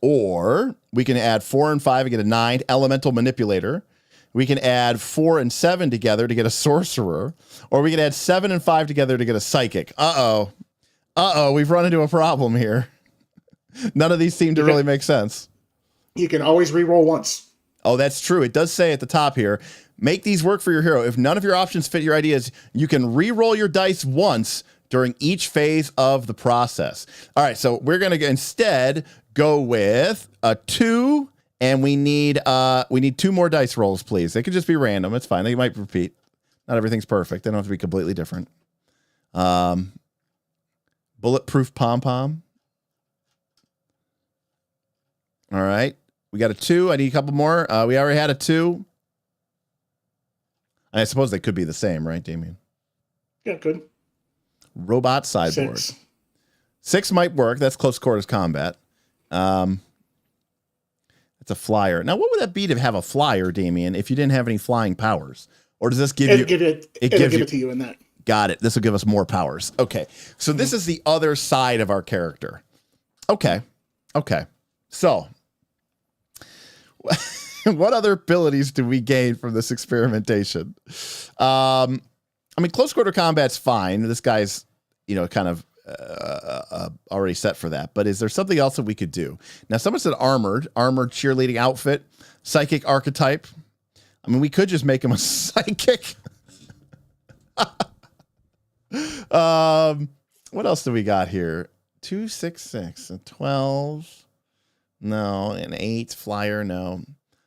or we can add 4 and 5 and get a 9, Elemental Manipulator, We can add 4 and 7 together to get a sorcerer, or we can add 7 and 5 together to get a psychic. Uh-oh, we've run into a problem here. None of these seem to really make sense. You can always reroll once. Oh, that's true. It does say at the top here, make these work for your hero. If none of your options fit your ideas, you can re-roll your dice once during each phase of the process. All right, so we're going to instead go with a 2, and we need 2 more dice rolls, please. They could just be random. It's fine. They might repeat. Not everything's perfect. They don't have to be completely different. Bulletproof pom-pom. All right. We got a 2. I need a couple more. We already had a 2. I suppose they could be the same, right, Damien? Yeah, good. Robot sideboard. 6 might work. That's close quarters combat. It's a flyer. Now, what would that be to have a flyer, Damien, if you didn't have any flying powers? Or does this give you... It'll give it to you in that. Got it. This will give us more powers. Okay. So this is the other side of our character. Okay. So, what other abilities do we gain from this experimentation? I mean, close quarter combat's fine. This guy's, kind of already set for that. But is there something else that we could do? Now, someone said armored cheerleading outfit, psychic archetype. I mean, we could just make him a psychic. What else do we got here? 2, 6, 6, and 12. No, an 8 flyer. No,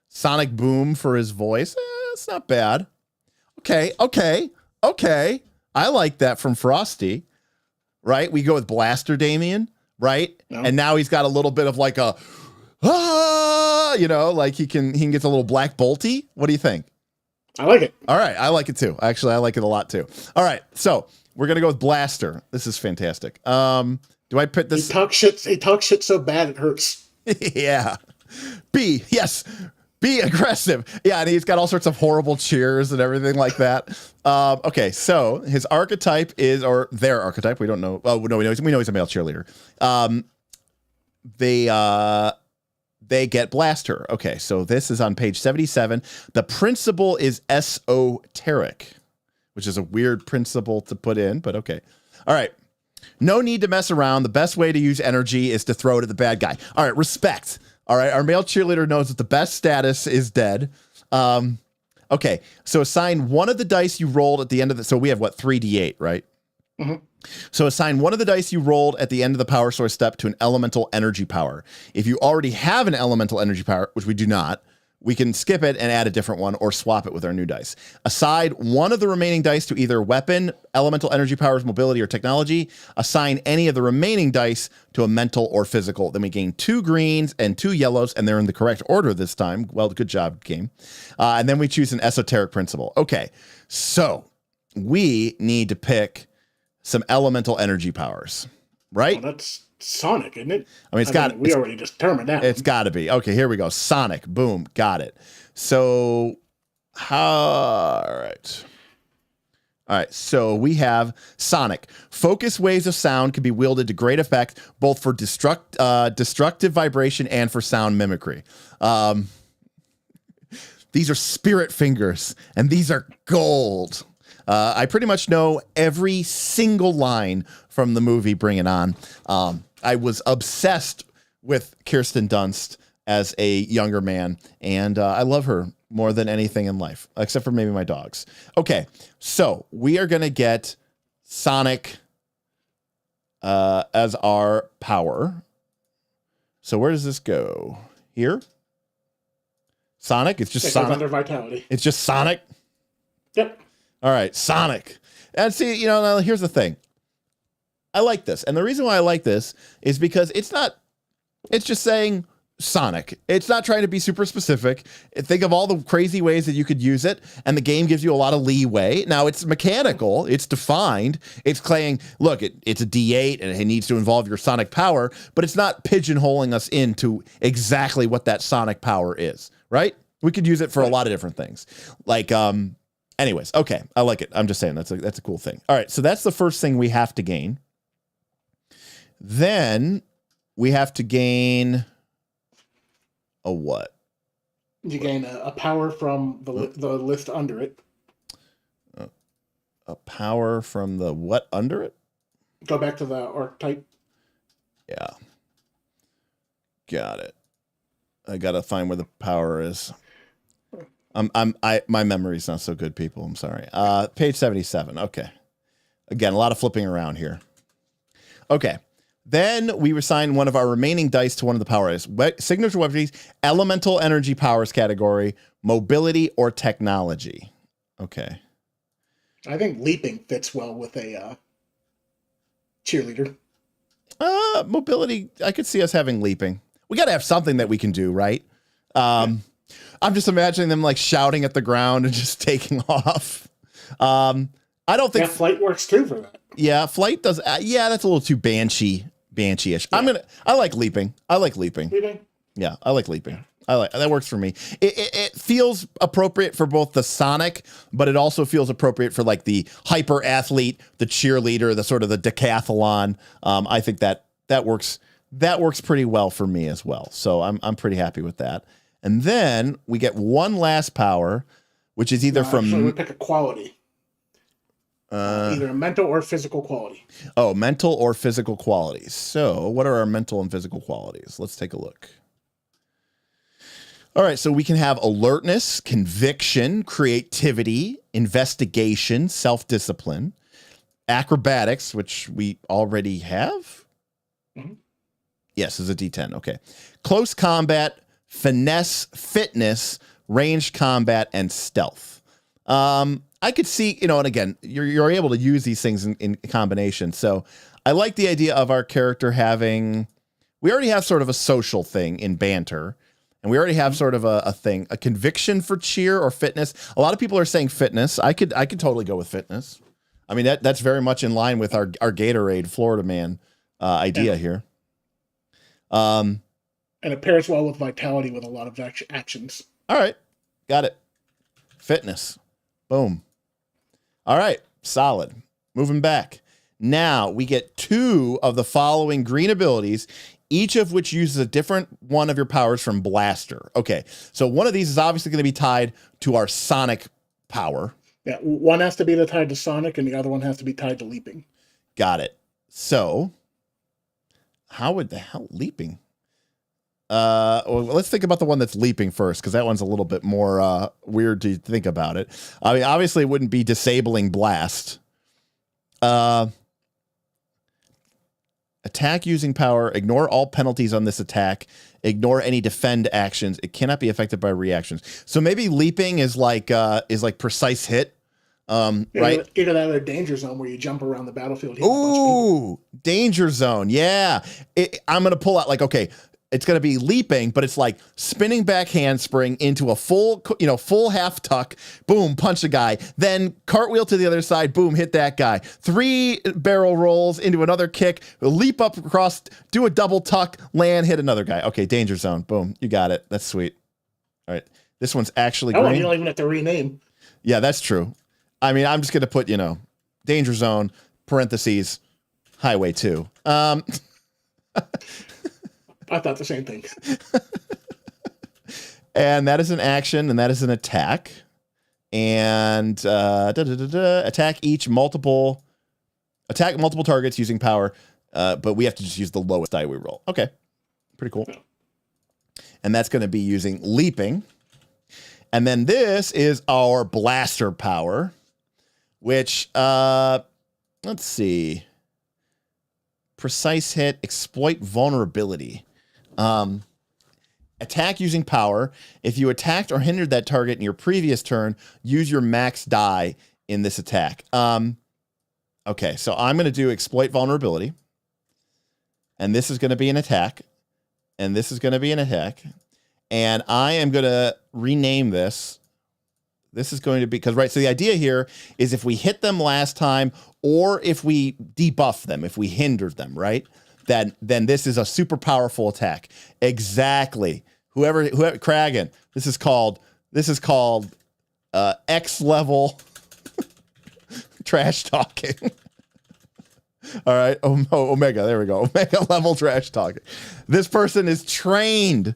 sonic boom for his voice. It's not bad. Okay. I like that from Frosty. Right? We go with Blaster Damien. Right? No. And now he's got a little bit of like a, like he can get a little black bolty. What do you think? I like it. All right. I like it too. Actually, I like it a lot too. All right. So we're going to go with Blaster. This is fantastic. Do I put this? He talks shit so bad it hurts. Yeah. Be aggressive. Yeah. And he's got all sorts of horrible cheers and everything like that. Okay. So his archetype is, or their archetype. We don't know. Oh, no, we know he's a male cheerleader. They get Blaster. Okay. So this is on page 77. The principle is esoteric, which is a weird principle to put in, but okay. All right. No need to mess around. The best way to use energy is to throw it at the bad guy. All right. Respect. All right. Our male cheerleader knows that the best status is dead. Okay. So assign one of the dice you rolled at the end of the, so we have 3d8, right? Mm-hmm. So assign one of the dice you rolled at the end of the power source step to an elemental energy power. If you already have an elemental energy power, which we do not, we can skip it and add a different one or swap it with our new dice. Assign one of the remaining dice to either weapon, elemental energy powers, mobility, or technology. Assign any of the remaining dice to a mental or physical. Then we gain 2 greens and 2 yellows, and they're in the correct order this time. Well, good job, game. And then we choose an esoteric principle. Okay, so we need to pick some elemental energy powers, right? Well, that's Sonic, isn't it? I mean, we already determined that. It's got to be. Okay, here we go. Sonic. Boom. Got it. So, all right. So we have Sonic. Focus waves of sound can be wielded to great effect, both for destructive vibration and for sound mimicry. These are spirit fingers, and these are gold. I pretty much know every single line from the movie Bring It On. I was obsessed with Kirsten Dunst as a younger man, and I love her more than anything in life, except for maybe my dogs. Okay, so we are going to get Sonic as our power. So where does this go? Here? Sonic? It's just Sonic. Under Vitality. It's just Sonic? Yep. All right, Sonic. And see, now here's the thing. I like this. And the reason why I like this is because it's just saying Sonic. It's not trying to be super specific. Think of all the crazy ways that you could use it, and the game gives you a lot of leeway. Now, it's mechanical. It's defined. It's saying, look, it's a D8, and it needs to involve your Sonic power, but it's not pigeonholing us into exactly what that Sonic power is, right? We could use it for a lot of different things. Like, anyways, okay, I like it. I'm just saying that's a cool thing. All right, so that's the first thing we have to gain. Then we have to gain a what? You gain a power from the list under it. A power from the what under it? Go back to the archetype. Yeah. Got it. I gotta find where the power is. My memory's not so good, people. I'm sorry. Page 77. Okay. Again, a lot of flipping around here. Okay. Then we assign one of our remaining dice to one of the powers. Signature weaponry, elemental energy powers category, mobility or technology. Okay. I think leaping fits well with a cheerleader. Mobility, I could see us having leaping. We got to have something that we can do, right? I'm just imagining them like shouting at the ground and just taking off. I don't think flight works too for that. Yeah, flight does. Yeah, that's a little too banshee-ish. Yeah. I like leaping. Leaping? Yeah, I like leaping. That works for me. It feels appropriate for both the Sonic, but it also feels appropriate for like the hyper athlete, the cheerleader, the sort of the decathlon. I think that works. That works pretty well for me as well. So I'm pretty happy with that. And then we get one last power, which is either from. So we pick a quality. Either a mental or physical quality. Oh, mental or physical qualities. So what are our mental and physical qualities? Let's take a look. All right, so we can have alertness, conviction, creativity, investigation, self-discipline, acrobatics, which we already have. Mm-hmm. Yes, is a D10. Okay. Close combat, finesse, fitness, ranged combat, and stealth. I could see, and again, you're able to use these things in combination. So I like the idea of our character having, we already have sort of a social thing in banter. And we already have sort of a thing, a conviction for cheer or fitness. A lot of people are saying fitness. I could totally go with fitness. I mean, that's very much in line with our Gatorade Florida Man idea here. And it pairs well with vitality with a lot of actions. All right. Got it. Fitness. Boom. All right. Solid. Moving back. Now we get 2 of the following green abilities, each of which uses a different one of your powers from Blaster. Okay, so one of these is obviously going to be tied to our Sonic power. Yeah, one has to be tied to Sonic, and the other one has to be tied to leaping. Got it. So, how would the hell leaping? Well, let's think about the one that's leaping first, because that one's a little bit more weird to think about it. I mean, obviously, it wouldn't be disabling blast. Attack using power. Ignore all penalties on this attack. Ignore any defend actions. It cannot be affected by reactions. So maybe leaping is like precise hit. Right? Either that or danger zone where you jump around the battlefield. Ooh, danger zone. Yeah. I'm going to pull out okay, it's going to be leaping, but it's like spinning back handspring into a full half tuck, boom, punch a guy, then cartwheel to the other side, boom, hit that guy. 3 barrel rolls into another kick, leap up across, do a double tuck, land, hit another guy. Okay, danger zone, boom, you got it. That's sweet. All right, this one's actually green. You don't even have to rename. Yeah, that's true. I mean, I'm just going to put, danger zone, parentheses, highway 2. I thought the same thing. And that is an action, and that is an attack. And attack multiple targets using power, but we have to just use the lowest die we roll. Okay, pretty cool. Yeah. And that's going to be using leaping. And then this is our blaster power, which, let's see. Precise hit, exploit vulnerability. Attack using power. If you attacked or hindered that target in your previous turn, use your max die in this attack. Okay, so I'm going to do exploit vulnerability. And this is going to be an attack. And this is going to be an attack. And I am going to rename this. This is going to be, so the idea here is if we hit them last time or if we debuff them, if we hindered them, right? Then this is a super powerful attack. Exactly. Whoever Kragan, this is called X level trash talking. All right, Omega. There we go. Omega level trash talking. This person is trained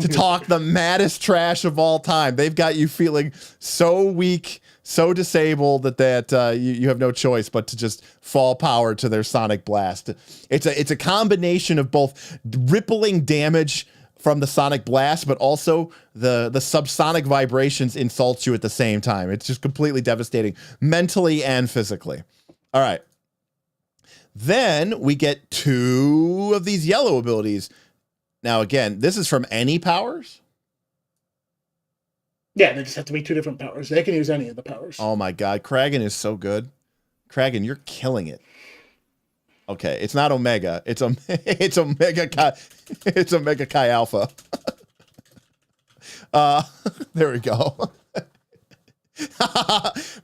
to talk the maddest trash of all time. They've got you feeling so weak, so disabled that you have no choice but to just fall power to their sonic blast. It's a combination of both rippling damage from the sonic blast, but also the subsonic vibrations insults you at the same time. It's just completely devastating, mentally and physically. All right. Then we get 2 of these yellow abilities. Now, again, this is from any powers? Yeah, they just have to be 2 different powers. They can use any of the powers. Oh my God, Kragan is so good. Kragan, you're killing it. Okay, it's not Omega. It's Omega Chi Alpha. There we go.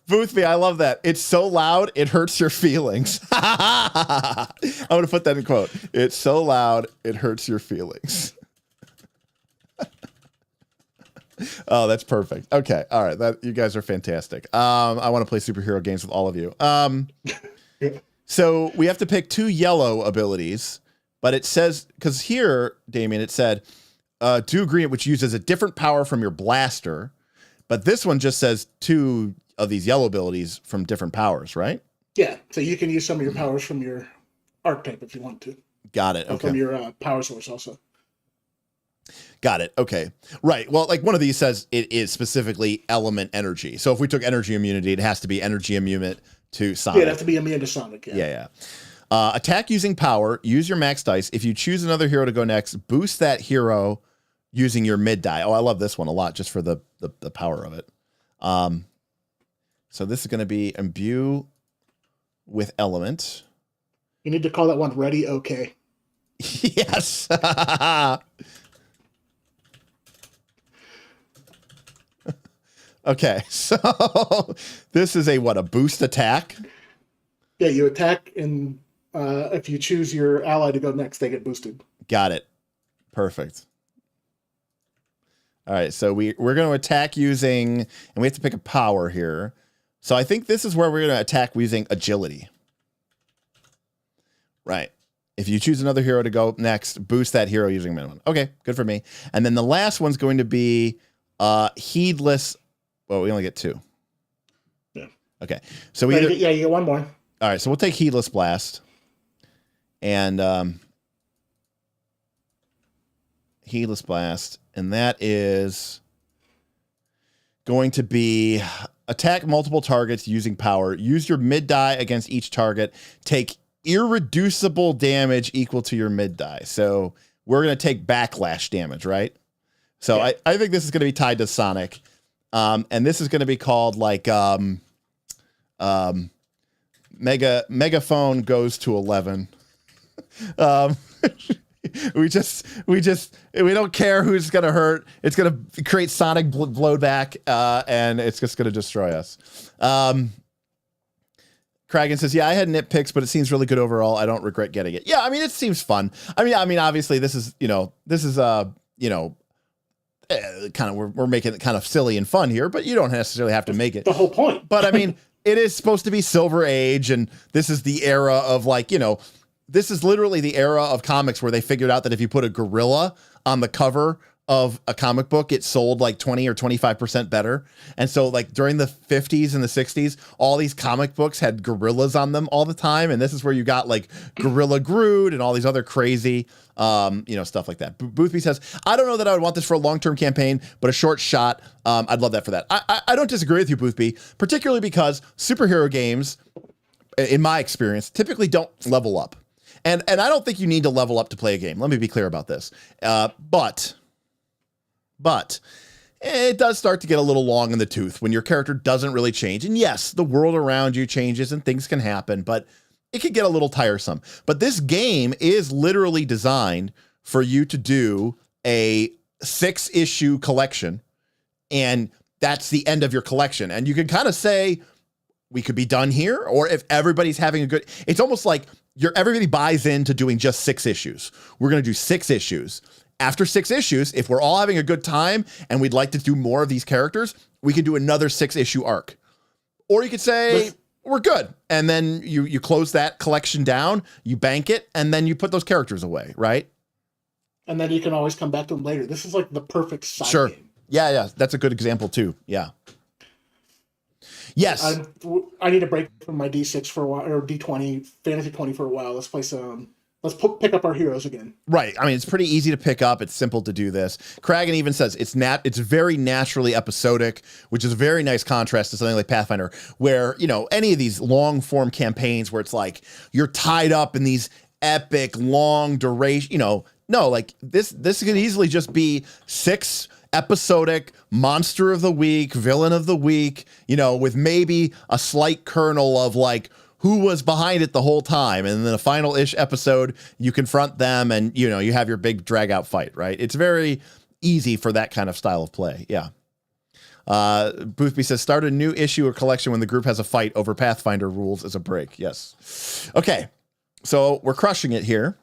Boothby, I love that. It's so loud, it hurts your feelings. I'm going to put that in quote. It's so loud, it hurts your feelings. Oh, that's perfect. Okay. All right. You guys are fantastic. I want to play superhero games with all of you. So we have to pick 2 yellow abilities, but it says, because here, Damien, it said, do green, which uses a different power from your blaster. But this one just says 2 of these yellow abilities from different powers, right? Yeah. So you can use some of your powers from your archetype if you want to. Got it. Okay. From your power source also. Got it. Okay. Right. Well, like one of these says it is specifically element energy. So if we took energy immunity, it has to be energy immune to Sonic. Yeah, it has to be immune to Sonic. Yeah. Attack using power. Use your max dice. If you choose another hero to go next, boost that hero using your mid die. Oh, I love this one a lot just for the power of it. So this is going to be imbue with element. You need to call that one ready. Okay. Yes. Okay, so this is a boost attack? Yeah, you attack, and if you choose your ally to go next, they get boosted. Got it. Perfect. All right, so we're going to attack using, and we have to pick a power here. So I think this is where we're going to attack using agility. Right. If you choose another hero to go next, boost that hero using minimum. Okay, good for me. And then the last one's going to be heedless. Well, we only get 2. Yeah. Okay. So you get 1 more. All right, so we'll take heedless blast. And heedless blast, and that is going to be attack multiple targets using power. Use your mid die against each target. Take irreducible damage equal to your mid die. So we're going to take backlash damage, right? So yeah. I think this is going to be tied to Sonic. And this is going to be called like Megaphone goes to 11. We don't care who's going to hurt. It's going to create sonic blowback, and it's just going to destroy us. Kragan says, yeah, I had nitpicks, but it seems really good overall. I don't regret getting it. Yeah, I mean, it seems fun. I mean, obviously this is kind of, we're making it kind of silly and fun here, but you don't necessarily have to make it the whole point. But I mean, it is supposed to be Silver Age, and this is the era of this is literally the era of comics where they figured out that if you put a gorilla on the cover of a comic book, it sold like 20 or 25% better. And so like during the 50s and the 60s, all these comic books had gorillas on them all the time. And this is where you got like Gorilla Groot and all these other crazy, stuff like that. Boothby says, I don't know that I would want this for a long-term campaign, but a short shot, I'd love that for that. I don't disagree with you, Boothby, particularly because superhero games, in my experience, typically don't level up. And I don't think you need to level up to play a game. Let me be clear about this. But it does start to get a little long in the tooth when your character doesn't really change. And yes, the world around you changes and things can happen, but it could get a little tiresome. But this game is literally designed for you to do a 6-issue collection, and that's the end of your collection. And you can kind of say, we could be done here, or if everybody's having a good, it's almost like everybody buys into doing just 6 issues. We're going to do 6 issues. After 6 issues, if we're all having a good time and we'd like to do more of these characters, we could do another 6-issue arc. Or you could say, we're good. And then you close that collection down, you bank it, and then you put those characters away, right? and then you can always come back to them later. This is like the perfect side Sure. game. Yeah, that's a good example too. Yeah. Yes. I need a break from my D6 for a while, or D20, Fantasy 20 for a while. Let's play some. Let's pick up our heroes again. Right. I mean, it's pretty easy to pick up. It's simple to do this. Kragan even says it's very naturally episodic, which is a very nice contrast to something like Pathfinder, where, you know, any of these long form campaigns where it's like you're tied up in these epic long duration, you know, no, like this could easily just be 6 episodic monster of the week, villain of the week, you know, with maybe a slight kernel of like who was behind it the whole time. And then a final-ish episode, you confront them and, you know, you have your big drag-out fight, right? It's very easy for that kind of style of play. Yeah. Boothby says, start a new issue or collection when the group has a fight over Pathfinder rules as a break. Yes. Okay. So we're crushing it here.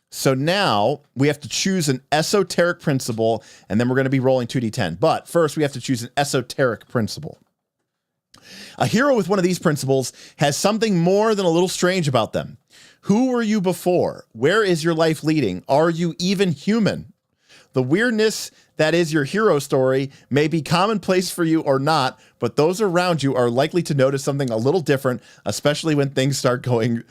So now we have to choose an esoteric principle, and then we're going to be rolling 2d10. But first, we have to choose an esoteric principle. A hero with one of these principles has something more than a little strange about them. Who were you before? Where is your life leading? Are you even human? The weirdness that is your hero story may be commonplace for you or not, but those around you are likely to notice something a little different, especially when things start going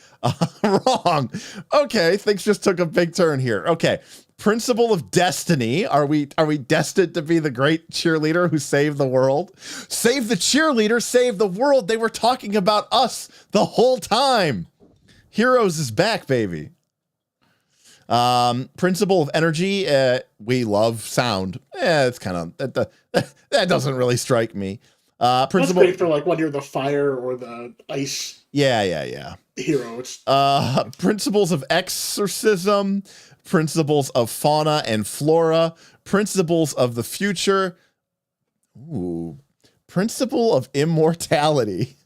wrong. Okay, things just took a big turn here. Okay. Principle of destiny. Are we destined to be the great cheerleader who saved the world? Save the cheerleader, save the world. They were talking about us the whole time. Heroes is back, baby. Principle of energy. We love sound. It's kind of that doesn't really strike me. Principle. That's great for like when you're the fire or the ice. Yeah. Hero. It's principles of exorcism. Principles of fauna and flora, principles of the future. Ooh, principle of immortality.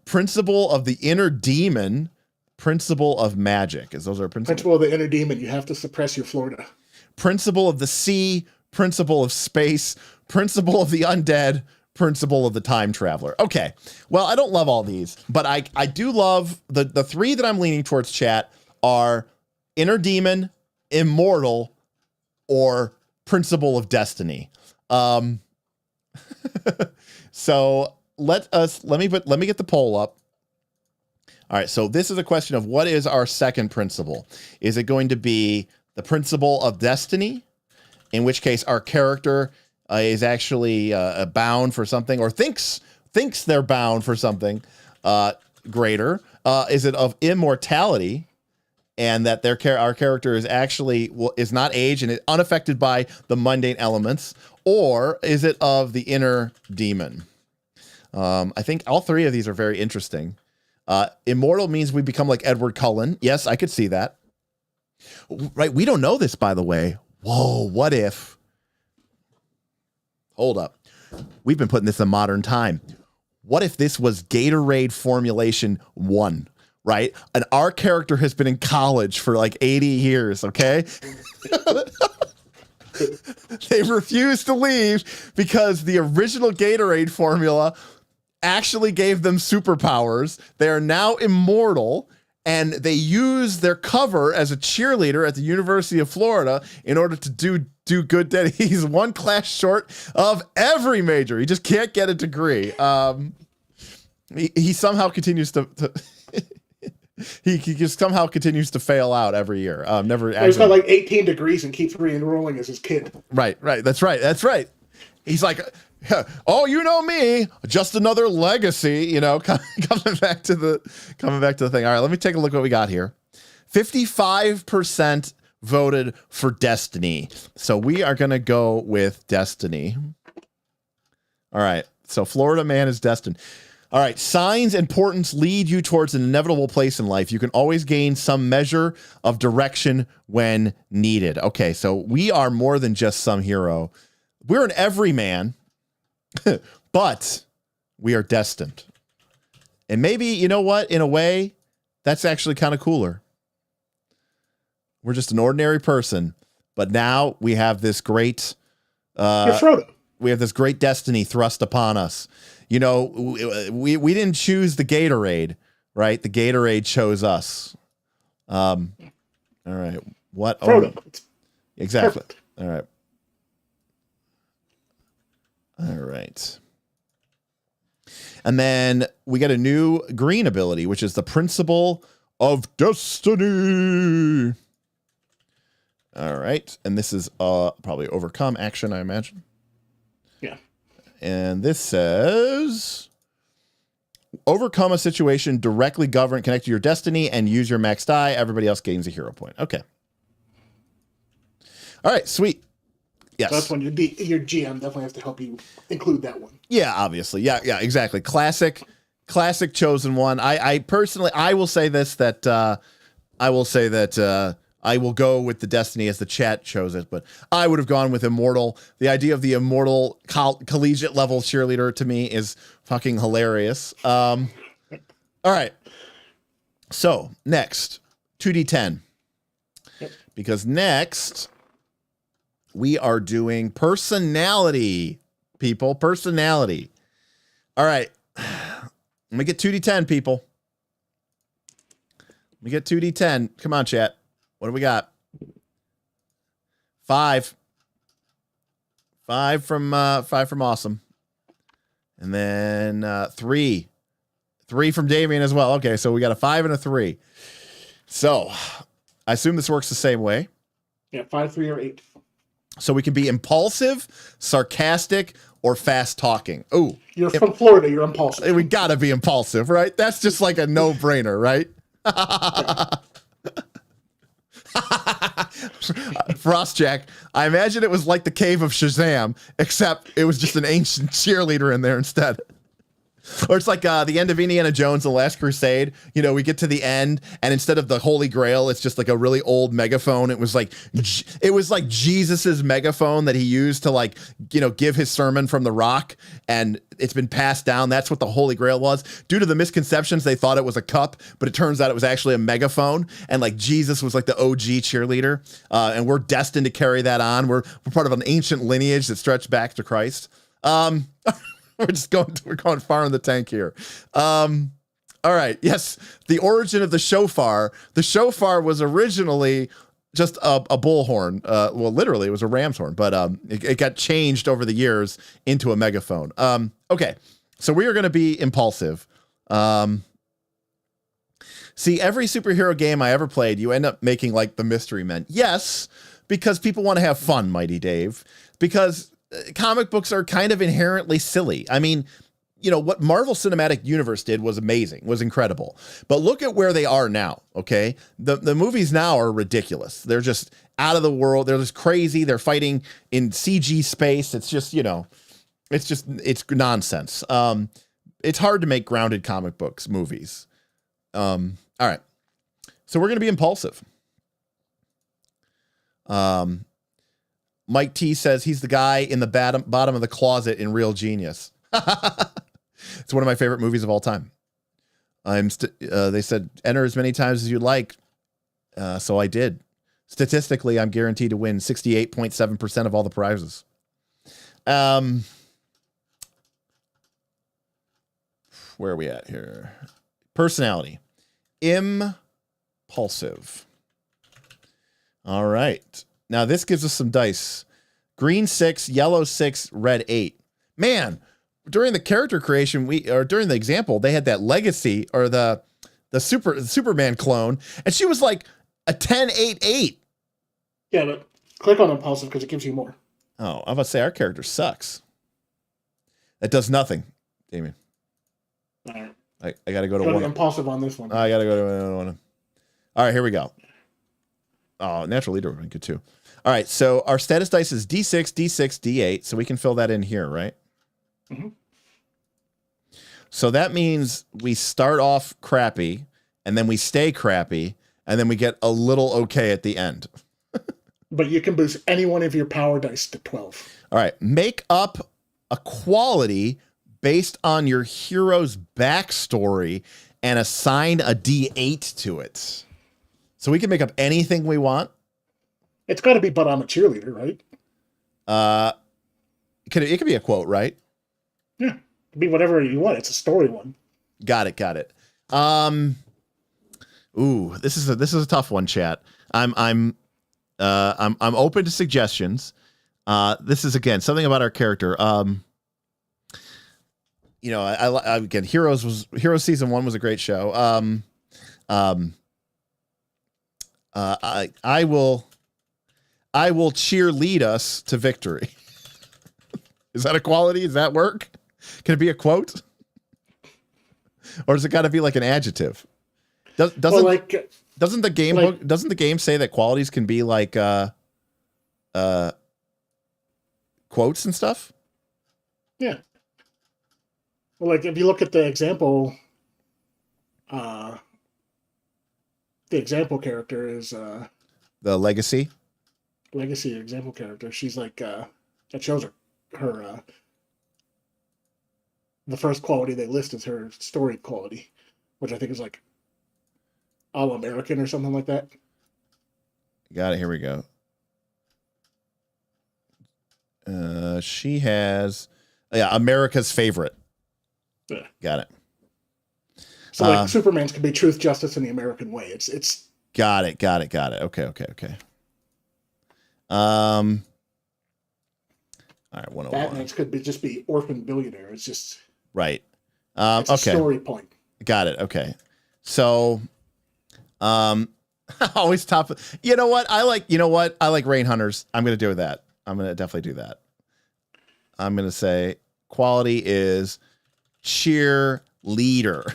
Principle of the inner demon, principle of magic. As those are principles. Principle of the inner demon. You have to suppress your Florida. Principle of the sea, principle of space, principle of the undead, principle of the time traveler. Okay. Well, I don't love all these, but I do love the 3 that I'm leaning towards, chat, are inner demon, immortal, or principle of destiny. So let me get the poll up. All right. So this is a question of what is our second principle? Is it going to be the principle of destiny, in which case our character is actually bound for something, or thinks they're bound for something greater? Is it of immortality, and that our character is actually is not aged and is unaffected by the mundane elements? Or is it of the inner demon? I think all 3 of these are very interesting. Immortal means we become like Edward Cullen. Yes, I could see that. Right, we don't know this, by the way. Whoa, what if? Hold up. We've been putting this in modern time. What if this was Gatorade Formulation 1? Right? And our character has been in college for like 80 years, okay? They refused to leave because the original Gatorade formula actually gave them superpowers. They are now immortal, and they use their cover as a cheerleader at the University of Florida in order to do good deed. He's 1 class short of every major. He just can't get a degree. He somehow continues to he just somehow continues to fail out every year. He's got like 18 degrees and keeps re-enrolling as his kid. Right. That's right. He's like, oh, you know me, just another legacy, you know, coming back to the thing. All right, let me take a look what we got here. 55% voted for Destiny. So we are going to go with Destiny. All right. So Florida man is destined. All right. Signs and portents lead you towards an inevitable place in life. You can always gain some measure of direction when needed. Okay. So we are more than just some hero. We're an everyman, but we are destined. And maybe, you know what? In a way, that's actually kind of cooler. We're just an ordinary person, but now we have this great, You're Frodo. We have this great destiny thrust upon us. You know, we didn't choose the Gatorade, right? The Gatorade chose us. All right. What? Frodo. It's Exactly. perfect. All right. All right. And then we get a new green ability, which is the Principle of Destiny. All right. And this is probably overcome action, I imagine. Yeah. And this says overcome a situation directly govern, connect to your destiny, and use your max die. Everybody else gains a hero point. Okay. All right, sweet. Yes. So that's when your GM definitely has to help you include that one. Yeah, obviously. Yeah, exactly. Classic chosen one. I personally, I will say this, that I will go with the Destiny as the chat chose it, but I would have gone with Immortal. The idea of the Immortal collegiate level cheerleader to me is fucking hilarious. All right. So next, 2d10. Yep. Because next we are doing personality, people. Personality. All right. Let me get 2d10, people. Let me get 2d10. Come on, chat. What do we got? 5. 5 from Awesome. And then 3. 3 from Damien as well. Okay, so we got a 5 and a 3. So I assume this works the same way. Yeah, 5, 3, or 8. So we can be impulsive, sarcastic, or fast talking. Ooh. You're from Florida, you're impulsive. We gotta be impulsive, right? That's just like a no-brainer, right? Frostjack, I imagine it was like the cave of Shazam, except it was just an ancient cheerleader in there instead. Or it's like the end of Indiana Jones, The Last Crusade. You know, we get to the end, and instead of the Holy Grail, it's just like a really old megaphone. It was like Jesus's megaphone that he used to, like, you know, give his sermon from the rock, and it's been passed down. That's what the Holy Grail was. Due to the misconceptions, they thought it was a cup, but it turns out it was actually a megaphone. And like Jesus was like the OG cheerleader, and we're destined to carry that on. We're part of an ancient lineage that stretched back to Christ. We're going far in the tank here. All right. Yes. The origin of the shofar. The shofar was originally just a bullhorn. Well, literally it was a ram's horn, but it got changed over the years into a megaphone. Okay. So we are going to be impulsive. See, every superhero game I ever played, you end up making like the Mystery Men. Yes, because people want to have fun, Mighty Dave. Because comic books are kind of inherently silly. I mean, you know, what Marvel Cinematic Universe did was amazing, was incredible. But look at where they are now, okay? The movies now are ridiculous. They're just out of the world. They're just crazy. They're fighting in CG space. It's just, you know, it's nonsense. It's hard to make grounded comic books movies. All right. So we're going to be impulsive. Mike T says he's the guy in the bottom of the closet in Real Genius. It's one of my favorite movies of all time. They said enter as many times as you like. So I did. Statistically, I'm guaranteed to win 68.7% of all the prizes. Where are we at here? Personality. Impulsive. All right. Now this gives us some dice. Green 6, yellow 6, red 8. Man, during the character creation, during the example, they had that legacy or the Superman clone, and she was like a 10-8-8. Yeah, but click on impulsive because it gives you more. Oh, I'm about to say our character sucks. That does nothing, Damien. All right. I gotta go to Go one. Impulsive on this one. I gotta go to one. All right, here we go. Oh, natural leader would have been good too. All right, so our status dice is D6, D6, D8, so we can fill that in here, right? Mm-hmm. So that means we start off crappy, and then we stay crappy, and then we get a little okay at the end. But you can boost any one of your power dice to 12. All right, make up a quality based on your hero's backstory and assign a D8 to it. So we can make up anything we want. It's got to be, but I'm a cheerleader, right? It could be a quote, right? Yeah, it could be whatever you want. It's a story one. Got it. Ooh, this is a tough one, chat. I'm open to suggestions. This is again something about our character. I again, Heroes season 1 was a great show. I will cheerlead us to victory. Is that a quality? Does that work? Can it be a quote? Or does it got to be like an adjective? Doesn't the game say that qualities can be like quotes and stuff? Yeah. Well, like if you look at the example character is the legacy example character. She's like that shows her the first quality they list is her story quality, which I think is like all American or something like that. Got it. Here we go. She has America's favorite. Yeah. Got it. So like Superman's can be truth, justice, in the American way. It's got it. Okay. All right, 101. Batman's could just be orphan billionaire. It's just right. It's a story point. Got it. Okay. So always top. You know what? I like Rain Hunters. I'm going to do that. I'm going to definitely do that. I'm going to say quality is cheerleader.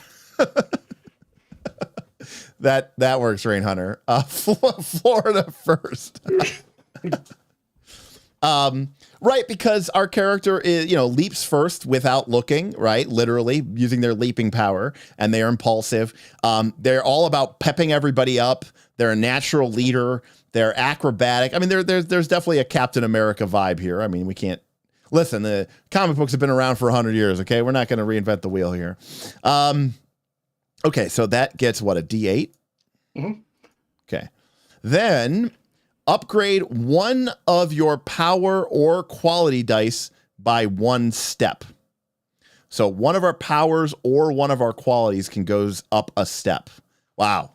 That works, Rain Hunter. Florida first. Right, because our character is, leaps first without looking, right? Literally using their leaping power, and they are impulsive. They're all about pepping everybody up. They're a natural leader. They're acrobatic. I mean, there's definitely a Captain America vibe here. I mean, we can't listen. The comic books have been around for 100 years. Okay, we're not going to reinvent the wheel here. Okay, so that gets what, a D8? Mm-hmm. Okay, then upgrade one of your power or quality dice by 1 step. So one of our powers or one of our qualities goes up a step. Wow.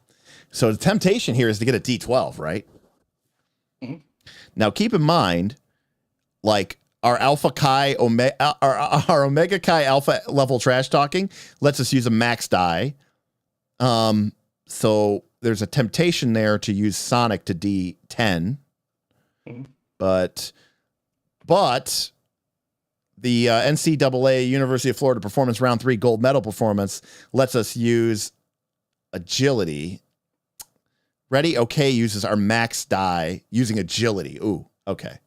So the temptation here is to get a D12, right? Mm-hmm. Now keep in mind, like our Alpha Chi Omega, our Omega Chi Alpha level trash talking lets us use a max die. So there's a temptation there to use Sonic to D10. Mm-hmm. But the NCAA University of Florida Performance Round 3 gold medal performance lets us use agility. Ready? Okay, uses our max die using agility. Ooh, okay.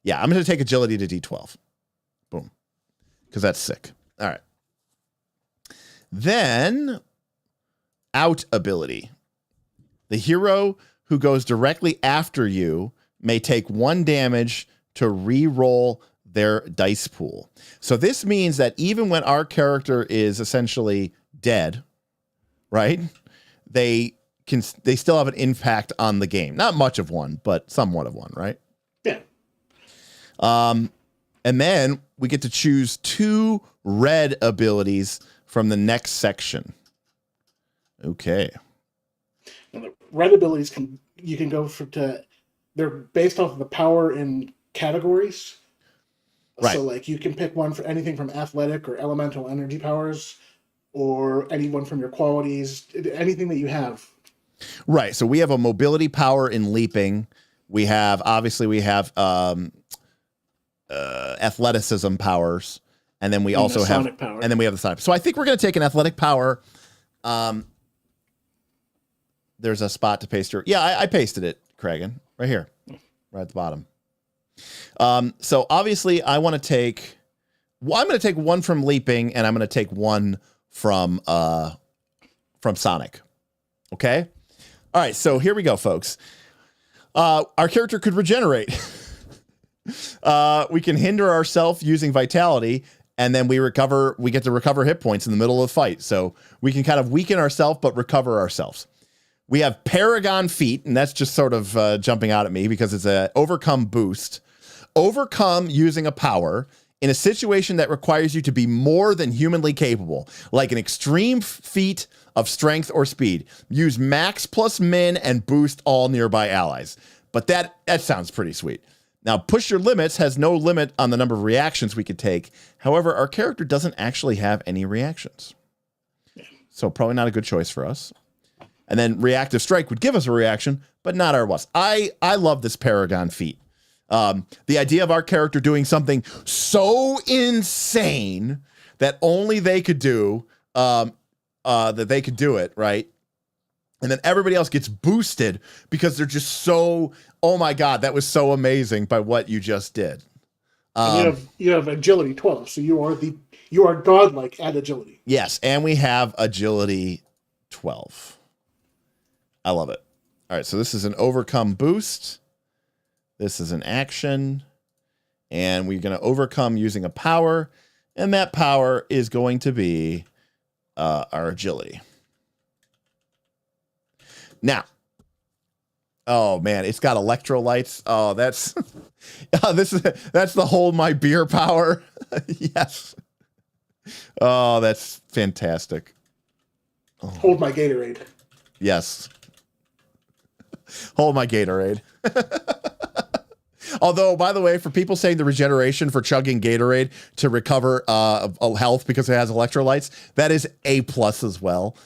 Yeah, I'm going to take agility to D12. Boom. Because that's sick. All right. Then, out ability. The hero who goes directly after you may take 1 damage to re-roll their dice pool. So this means that even when our character is essentially dead, right? They still have an impact on the game. Not much of one, but somewhat of one, right? Yeah. And then we get to choose 2 red abilities from the next section. Okay. And the red abilities you can go they're based off of the power in categories. Right. So like you can pick one for anything from athletic or elemental energy powers, or anyone from your qualities, anything that you have. Right. So we have a mobility power in leaping. We have athleticism powers, and then we also have sonic power. And then we have the sonic. So I think we're going to take an athletic power. There's a spot to paste here. Yeah, I pasted it, Cragen, right here, right at the bottom. So obviously I want to take. Well, I'm going to take 1 from leaping, and I'm going to take 1 from Sonic. Okay. All right. So here we go, folks. Our character could regenerate. We can hinder ourselves using vitality, and then we get to recover hit points in the middle of the fight. So we can kind of weaken ourselves, but recover ourselves. We have Paragon Feat, and that's just sort of jumping out at me because it's a overcome boost. Overcome using a power in a situation that requires you to be more than humanly capable, like an extreme feat of strength or speed. Use max plus min and boost all nearby allies. But that sounds pretty sweet. Now, push your limits has no limit on the number of reactions we could take. However, our character doesn't actually have any reactions. So probably not a good choice for us. And then reactive strike would give us a reaction, but not our was. I love this Paragon feat. The idea of our character doing something so insane that only they could do, that they could do it, right? And then everybody else gets boosted because they're just so, oh my God, that was so amazing by what you just did. You have agility 12, so you are godlike at agility. Yes, and we have agility 12. I love it. All right, so this is an overcome boost. This is an action. And we're going to overcome using a power. And that power is going to be our agility. Now, oh man, it's got electrolytes. Oh, that's that's the hold my beer power. Yes. Oh, that's fantastic. Oh. Hold my Gatorade. Yes. Hold my Gatorade. Although, by the way, for people saying the regeneration for chugging Gatorade to recover health because it has electrolytes, that is A+ as well.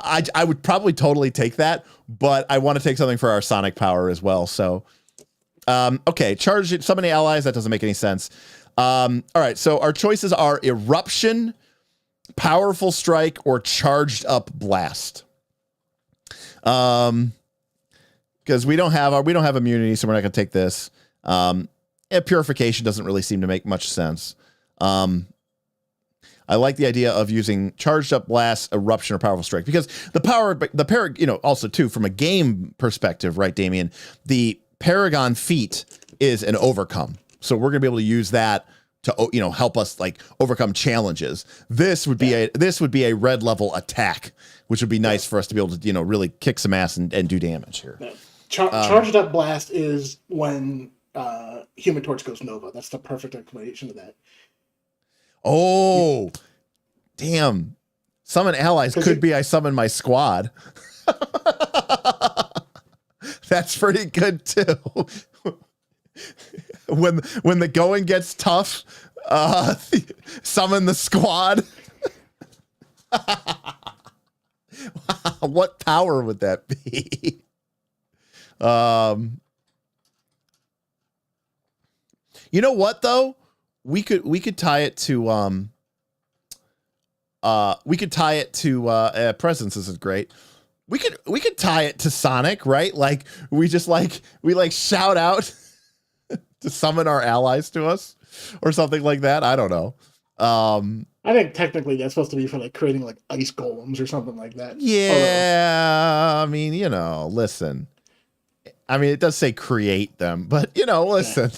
I would probably totally take that, but I want to take something for our sonic power as well. So, okay, charge it. Summon allies. That doesn't make any sense. All right, so our choices are eruption, powerful strike, or charged up blast. Because we don't have immunity, so we're not going to take this. Purification doesn't really seem to make much sense. I like the idea of using charged up blast, eruption, or powerful strike because the power, also too, from a game perspective, right, Damien, the Paragon feat is an overcome. So we're going to be able to use that to, help us like overcome challenges. This would be a red level attack, which would be nice for us to be able to, really kick some ass and do damage here. Yeah. Charged up blast is when Human Torch goes Nova. That's the perfect explanation of that. Oh, damn. Summon allies could be I summon my squad. That's pretty good too. When the going gets tough, summon the squad. What power would that be? You know what though? We could tie it to presence. This is great. We could tie it to Sonic, right? Like we shout out to summon our allies to us or something like that. I don't know. I think technically that's supposed to be for like creating like ice golems or something like that. Yeah, I mean, listen. I mean, it does say create them, but listen.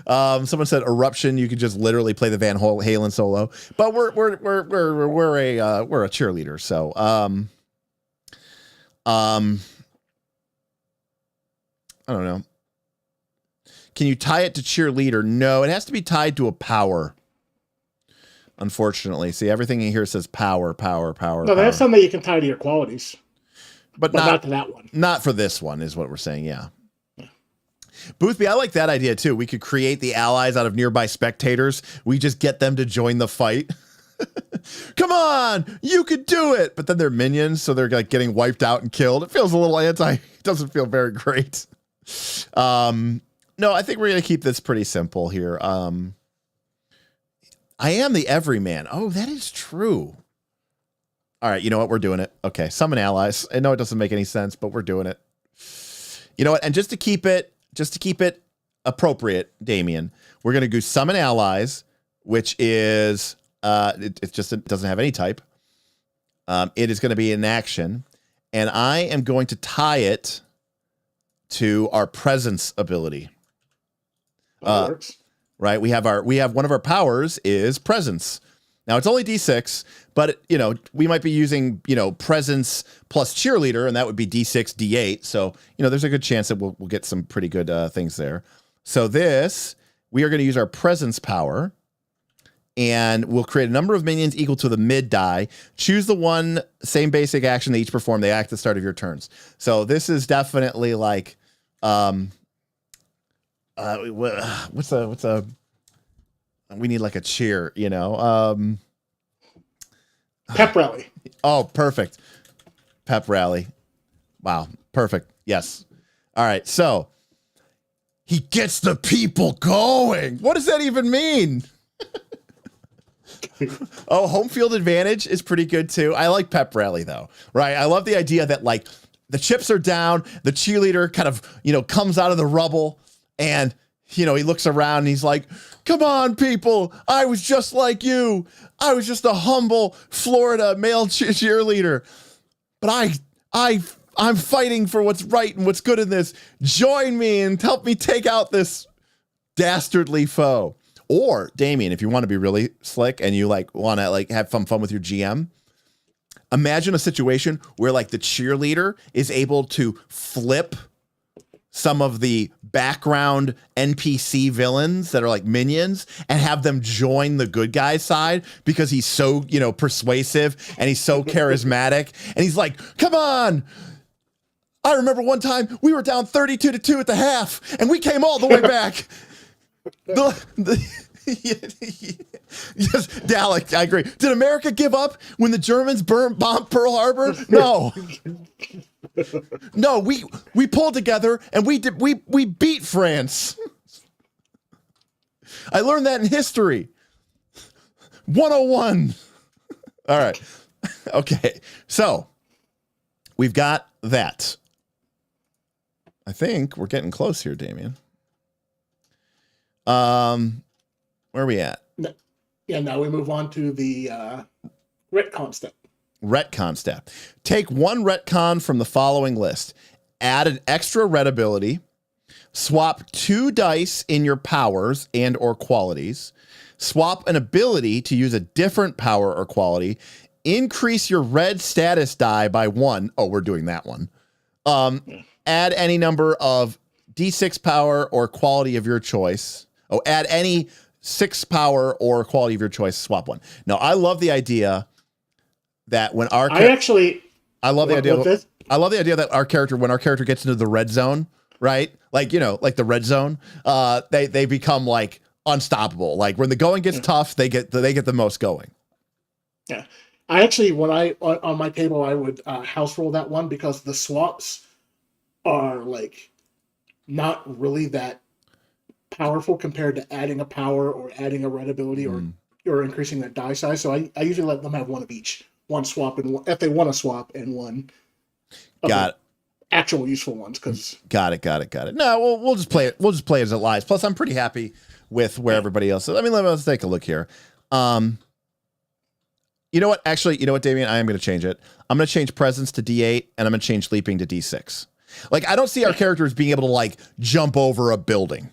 Yeah. Someone said eruption. You could just literally play the Van Halen solo, but we're a cheerleader. So, I don't know. Can you tie it to cheerleader? No, it has to be tied to a power. Unfortunately, see everything in here says power. No, that's something you can tie to your qualities, but not to that one. Not for this one, is what we're saying. Yeah. Boothby, I like that idea too. We could create the allies out of nearby spectators. We just get them to join the fight. Come on, you could do it. But then they're minions, so they're like getting wiped out and killed. It feels a little it doesn't feel very great. No, I think we're gonna keep this pretty simple here. I am the everyman. Oh, that is true. All right, you know what? We're doing it. Okay, summon allies. I know it doesn't make any sense, but we're doing it. You know what? And just to keep it appropriate, Damien, we're going to go summon allies, which is, it doesn't have any type. It is going to be an action. And I am going to tie it to our presence ability. That works. Right. We have one of our powers is presence. Now it's only D6, but we might be using, presence plus cheerleader, and that would be D6, D8. So, there's a good chance that we'll get some pretty good things there. So this we are going to use our presence power, and we'll create a number of minions equal to the mid die. Choose the one, same basic action they each perform. They act at the start of your turns. So this is definitely like, what's a, we need like a cheer, you know? Pep rally. Oh, perfect. Pep rally. Wow. Perfect. Yes. All right. So he gets the people going. What does that even mean? Oh, home field advantage is pretty good too. I like pep rally though, right? I love the idea that like the chips are down, the cheerleader kind of, you know, comes out of the rubble and, you know, he looks around and he's like, come on, people. I was just like you. I was just a humble Florida male cheerleader, but I'm fighting for what's right and what's good in this. Join me and help me take out this dastardly foe. Or Damien, if you want to be really slick and you like want to like have fun with your GM, imagine a situation where like the cheerleader is able to flip some of the background NPC villains that are like minions and have them join the good guys side because he's so, you know, persuasive and he's so charismatic and he's like, come on. I remember one time we were down 32-2 at the half and we came all the way back. Yes, Dalek, I agree. Did America give up when the Germans bombed Pearl Harbor? No. No, we pulled together and we beat France. I learned that in history. 101. All right. Okay. So we've got that. I think we're getting close here, Damien. Where are we at? Yeah, now we move on to the retcon step. Retcon step. Take one retcon from the following list. Add an extra red ability. Swap 2 dice in your powers and or qualities. Swap an ability to use a different power or quality. Increase your red status die by 1. Oh, we're doing that one. Add any number of D6 power or quality of your choice. Oh, add any 6 power or quality of your choice, swap 1. Now, I love the idea that when our I love the idea that our character, when our character gets into the red zone, right? Like, you know, like the red zone, they become like unstoppable. Like when the going gets tough, they get the most going. Yeah. I actually, when on my table, I would house roll that one because the swaps are like not really that powerful compared to adding a power or adding a red ability or increasing that die size. So I usually let them have one of each. One swap and one, if they want to swap, and one actual useful ones. Because got it. No, we'll just play it. We'll just play it as it lies. Plus, I'm pretty happy with where everybody else is. I mean, let's take a look here. You know what? Actually, you know what, Damien? I am going to change it. I'm going to change presence to D8, and I'm going to change leaping to D6. Like, I don't see our characters being able to like jump over a building.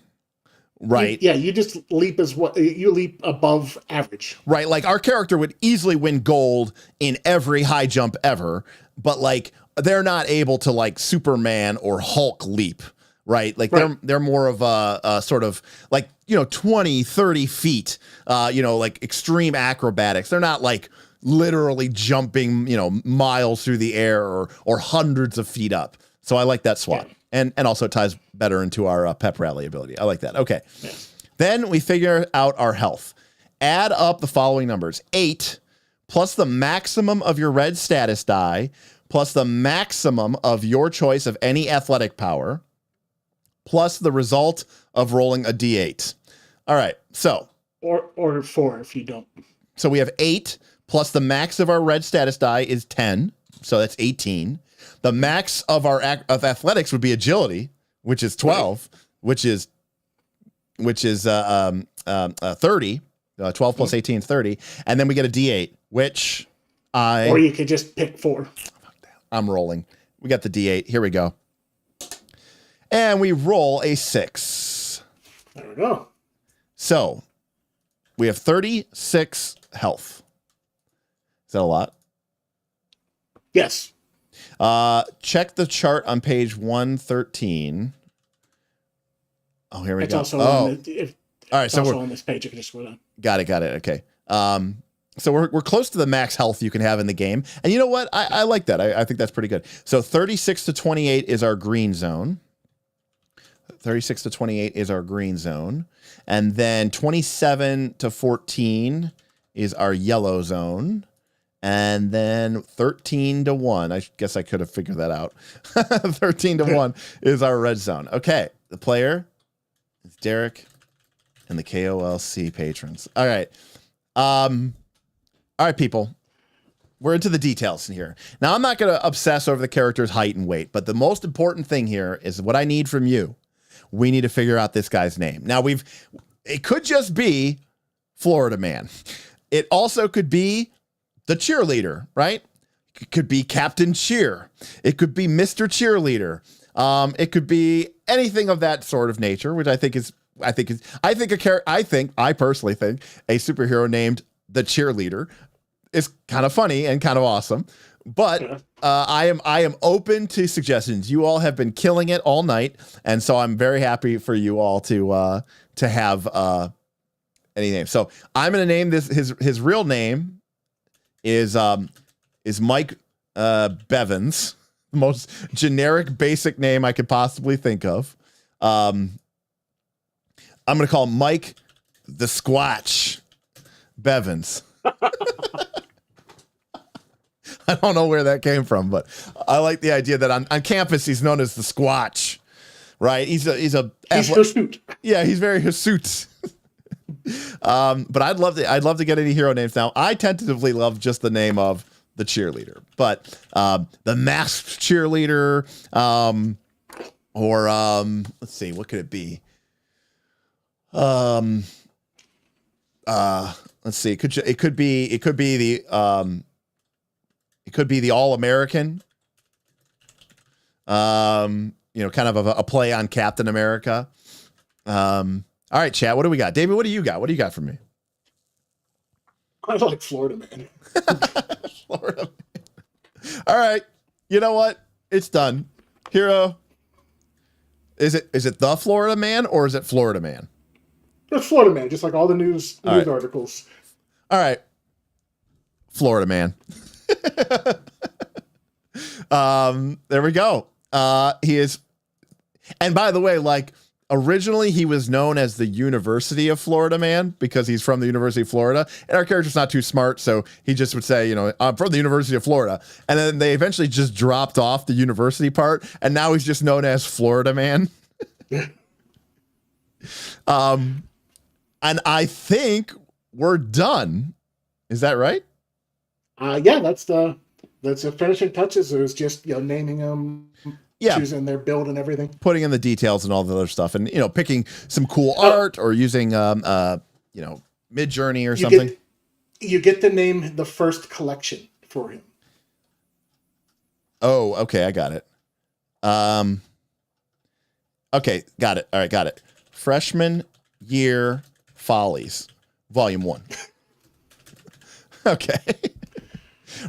Right. You just leap you leap above average. Right. Like our character would easily win gold in every high jump ever, but like they're not able to like Superman or Hulk leap. Right. Like they're more of a sort of like, you know, 20, 30 feet, you know, like extreme acrobatics. They're not like literally jumping, you know, miles through the air or hundreds of feet up. So I like that swap. Yeah. And also it ties better into our pep rally ability. I like that. Okay. Yeah. Then we figure out our health. Add up the following numbers. 8 plus the maximum of your red status die plus the maximum of your choice of any athletic power plus the result of rolling a D8. All right. So. Or 4 if you don't. So we have 8 plus the max of our red status die is 10. So that's 18. The max of our of athletics would be agility, which is 12, which is 30. 12 plus 18 is 30, and then we get a D8, which or you could just pick 4. I'm rolling. We got the D8. Here we go, and we roll a 6. There we go. So we have 36 health. Is that a lot? Yes. Check the chart on page 113. Oh, here we go. Also All right, It's so also we're on this page. You can just go down. got it. Okay. So we're close to the max health you can have in the game, and you know what? I like that. I think that's pretty good. So 36 to 28 is our green zone. 36 to 28 is our green zone, and then 27 to 14 is our yellow zone. And then 13 to 1. I guess I could have figured that out. 13 to 1 is our red zone. Okay. The player is Derek and the KOLC patrons. All right. All right, people. We're into the details in here. Now, I'm not going to obsess over the character's height and weight, but the most important thing here is what I need from you. We need to figure out this guy's name. Now, it could just be Florida Man. It also could be the cheerleader, right? It could be Captain Cheer. It could be Mr. Cheerleader. It could be anything of that sort of nature, which I personally think a superhero named the Cheerleader is kind of funny and kind of awesome. But I am open to suggestions. You all have been killing it all night, and so I'm very happy for you all to have any name. So I'm going to name this his real name is Mike Bevins, the most generic basic name I could possibly think of. I'm going to call him Mike the Squatch Bevins. I don't know where that came from, but I like the idea that on campus he's known as the Squatch, right? He's hirsute. Yeah, he's very hirsute. But I'd love to get any hero names now. I tentatively love just the name of the cheerleader, but the masked cheerleader, or let's see, what could it be? Let's see, it could be the All-American. Kind of a play on Captain America. All right, chat. What do we got? David, what do you got? What do you got for me? I like Florida Man. Florida Man. All right. You know what? It's done. Hero. Is it the Florida Man or is it Florida Man? It's Florida Man, just like all the news articles. All right. Florida Man. There we go. He is, and by the way, like, originally he was known as the University of Florida Man because he's from the University of Florida, and our character's not too smart, so he just would say, I'm from the University of Florida, and then they eventually just dropped off the university part, and now he's just known as Florida Man. And I think we're done. Is that right? Yeah, that's the finishing touches. It was just naming them, choosing their build and everything, putting in the details and all the other stuff, and picking some cool art or using Mid-Journey or something. You get to name the first collection for him. Oh, okay, I got it. Okay, got it. All right, got it. Freshman Year Follies, Volume 1. Okay.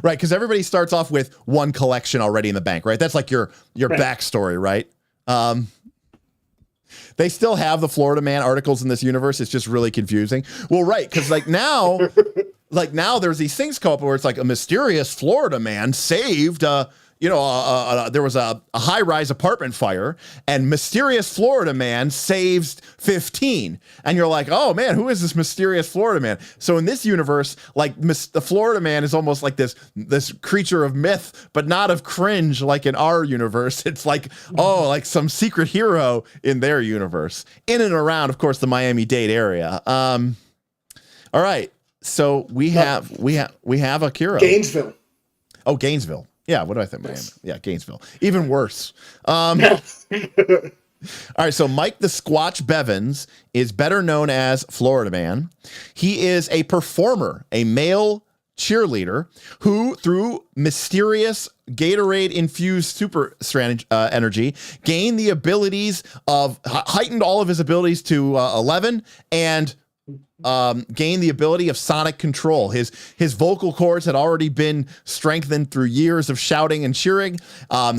Right, because everybody starts off with one collection already in the bank, right? That's like your right. backstory, right? They still have the Florida Man articles in this universe. It's just really confusing. Well, right, because now there's these things come up where it's like a mysterious Florida man saved there was a high-rise apartment fire, and mysterious Florida man saves 15. And you're like, oh, man, who is this mysterious Florida man? So in this universe, like, the Florida man is almost like this creature of myth, but not of cringe like in our universe. It's like, like some secret hero in their universe. In and around, of course, the Miami-Dade area. All right. So we have a hero. Gainesville. Oh, Gainesville. Yeah, what do I think? Yes. Yeah, Gainesville. Even worse. All right, so Mike the Squatch Bevins is better known as Florida Man. He is a performer, a male cheerleader who, through mysterious Gatorade-infused super energy, heightened all of his abilities to 11 and gained the ability of sonic control. His vocal cords had already been strengthened through years of shouting and cheering.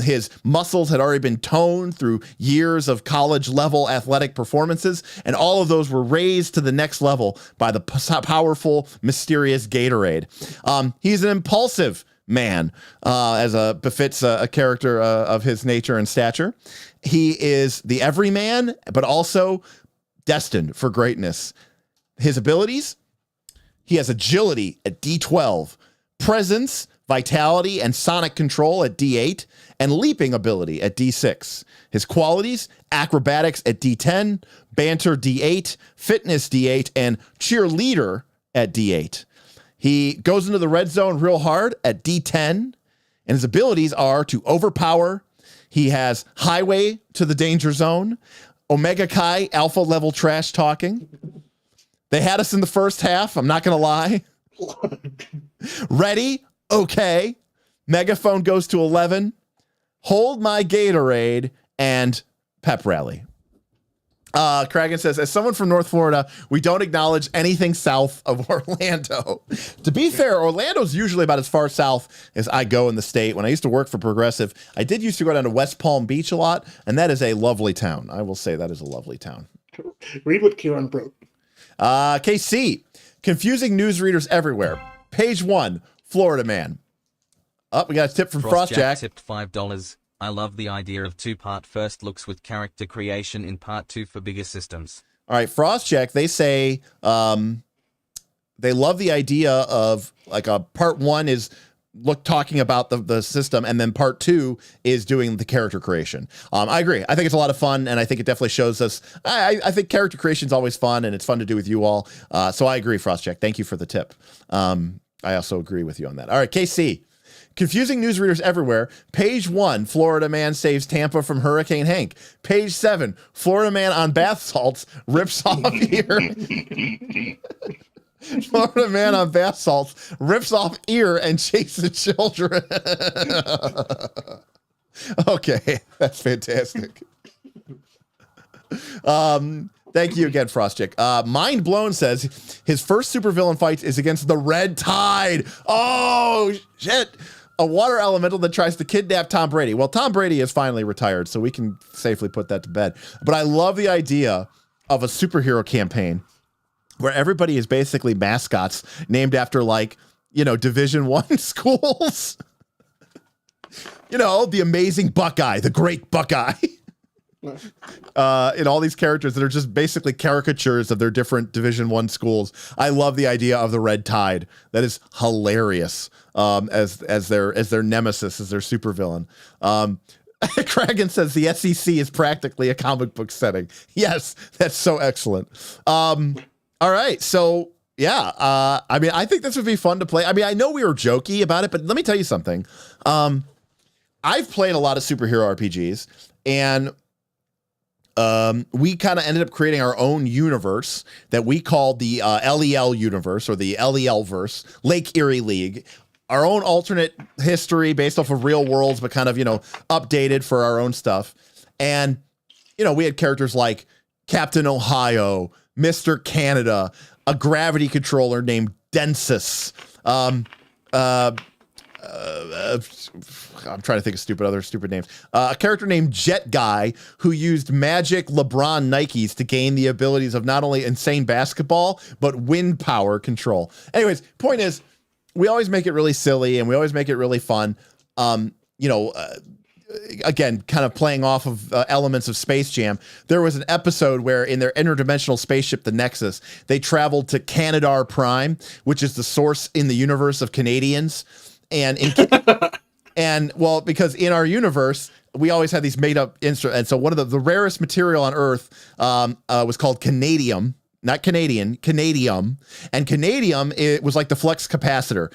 His muscles had already been toned through years of college level athletic performances, and all of those were raised to the next level by the powerful, mysterious Gatorade. He's an impulsive man, as befits a character of his nature and stature. He is the everyman, but also destined for greatness. His abilities: he has agility at D12, presence, vitality, and sonic control at D8, and leaping ability at D6. His qualities: acrobatics at D10, banter D8, fitness D8, and cheerleader at D8. He goes into the red zone real hard at D10, and his abilities are to overpower. He has highway to the danger zone, Omega Chi alpha level trash talking. They had us in the first half, I'm not going to lie. Ready? Okay. Megaphone goes to 11. Hold my Gatorade and pep rally. Kragan says, as someone from North Florida, we don't acknowledge anything south of Orlando. To be fair, Orlando's usually about as far south as I go in the state. When I used to work for Progressive, I did used to go down to West Palm Beach a lot, and that is a lovely town. I will say that is a lovely town. Read what Kieran wrote. KC, confusing newsreaders everywhere. Page 1, Florida man. We got a tip from Frostjack. Tipped $5. I love the idea of two-part first looks with character creation in part 2 for bigger systems. All right, Frostjack, they say they love the idea of like a part 1 is talking about the system, and then part 2 is doing the character creation. I agree. I think it's a lot of fun, and I think it definitely shows us. I think character creation is always fun, and it's fun to do with you all. So I agree, Frostjack. Thank you for the tip. I also agree with you on that. All right, KC. Confusing newsreaders everywhere. Page 1, Florida man saves Tampa from Hurricane Hank. Page 7, Florida man on bath salts rips off ear. Florida man on bath salts rips off ear and chases children. Okay, that's fantastic. Thank you again, Frostchick. Mind Blown says his first supervillain fight is against the Red Tide. Oh, shit. A water elemental that tries to kidnap Tom Brady. Well, Tom Brady is finally retired, so we can safely put that to bed. But I love the idea of a superhero campaign where everybody is basically mascots named after, like, you know, Division I schools. You know, the amazing Buckeye, the great Buckeye. In all these characters that are just basically caricatures of their different Division I schools. I love the idea of the Red Tide. That is hilarious. As their nemesis, as their supervillain. Kragan says the SEC is practically a comic book setting. Yes, that's so excellent. All right, so yeah, I mean, I think this would be fun to play. I mean, I know we were jokey about it, but let me tell you something. I've played a lot of superhero RPGs, and we kind of ended up creating our own universe that we called the LEL universe, or the LEL verse, Lake Erie League. Our own alternate history based off of real worlds, but kind of, you know, updated for our own stuff. And, you know, we had characters like Captain Ohio, Mr. Canada, a gravity controller named Densis. I'm trying to think of other stupid names. A character named Jet Guy who used magic LeBron Nikes to gain the abilities of not only insane basketball, but wind power control. Anyways, point is, we always make it really silly and we always make it really fun. You know, again, kind of playing off of elements of Space Jam. There was an episode where in their interdimensional spaceship, the Nexus, they traveled to Canadar Prime, which is the source in the universe of Canadians. And well, because in our universe, we always had these made up instruments. And so one of the rarest material on Earth was called canadium. Not Canadian, canadium. And canadium, it was like the flux capacitor.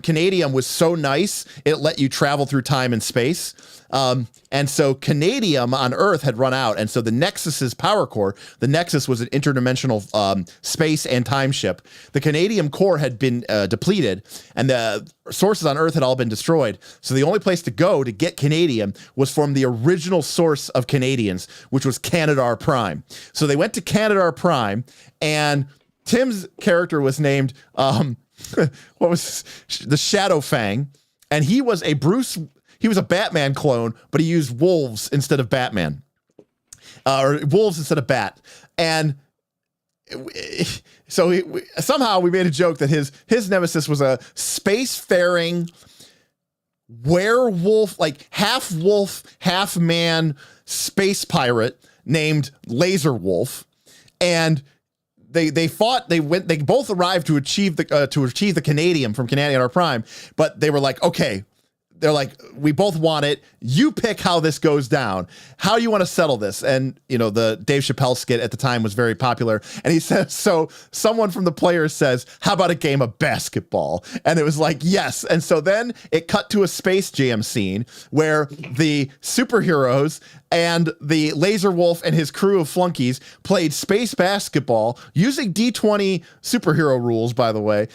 Canadium was so nice, it let you travel through time and space. And so canadium on Earth had run out. And so the Nexus's power core, the Nexus was an interdimensional space and time ship. The canadium core had been depleted, and the sources on Earth had all been destroyed. So the only place to go to get canadium was from the original source of Canadians, which was Canadar Prime. So they went to Canadar Prime, and Tim's character was named what was the Shadow Fang, and he was a Batman clone, but he used wolves instead of Batman, or wolves instead of bat. And so somehow we made a joke that his nemesis was a spacefaring werewolf, like half wolf, half man space pirate named Laser Wolf. And they both arrived to achieve the Canadian from Canadian R Prime, but they were like, okay, they're like, we both want it. You pick how this goes down. How do you want to settle this? And, the Dave Chappelle skit at the time was very popular. And he says, so someone from the players says, how about a game of basketball? And it was like, yes. And so then it cut to a Space Jam scene where the superheroes and the Laser Wolf and his crew of flunkies played space basketball using D20 superhero rules, by the way.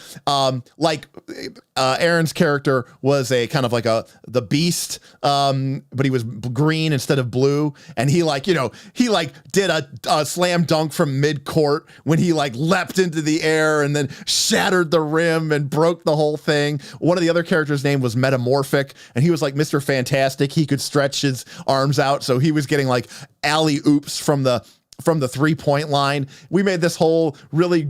Aaron's character was a kind of like the Beast, but he was green instead of blue. And he did a slam dunk from mid-court when he leapt into the air and then shattered the rim and broke the whole thing. One of the other characters' name was Metamorphic, and he was like Mr. Fantastic. He could stretch his arms out, so he was getting alley oops from the 3-point line. We made this whole really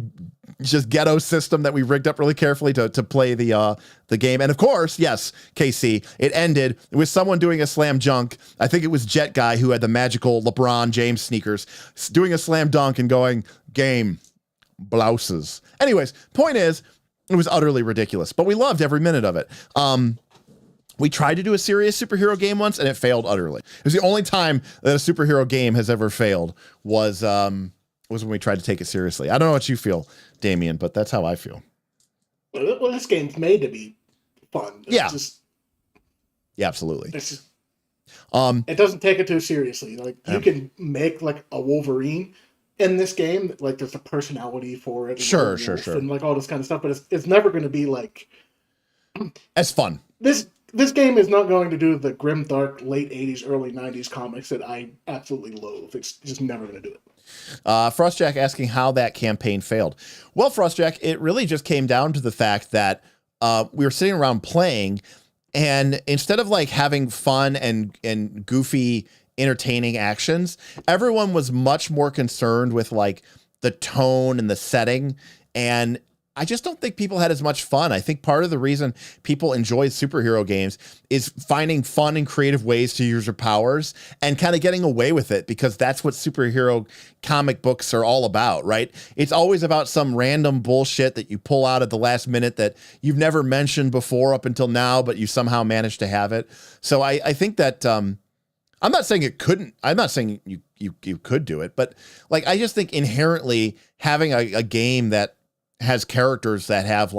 just ghetto system that we rigged up really carefully to play the game. And of course, yes, KC, it ended with someone doing a slam dunk. I think it was Jet Guy who had the magical LeBron James sneakers, doing a slam dunk and going, game, blouses. Anyways, point is, it was utterly ridiculous, but we loved every minute of it. We tried to do a serious superhero game once, and it failed utterly. It was the only time that a superhero game has ever failed was when we tried to take it seriously. I don't know what you feel, Damien, but that's how I feel. Well, this game's made to be fun. Yeah, absolutely. It doesn't take it too seriously. You can make a Wolverine in this game. There's a personality for it. Sure. And all this kind of stuff, but it's never going to be as fun. This game is not going to do the grim, dark, late 80s, early 90s comics that I absolutely loathe. It's just never going to do it. Frostjack asking how that campaign failed. Well, Frostjack, it really just came down to the fact that we were sitting around playing, and instead of having fun and goofy, entertaining actions, everyone was much more concerned with the tone and the setting, and I just don't think people had as much fun. I think part of the reason people enjoy superhero games is finding fun and creative ways to use your powers and kind of getting away with it, because that's what superhero comic books are all about, right? It's always about some random bullshit that you pull out at the last minute that you've never mentioned before up until now, but you somehow managed to have it. So I think that I'm not saying it couldn't. I'm not saying you could do it, but I just think inherently having a game that has characters that have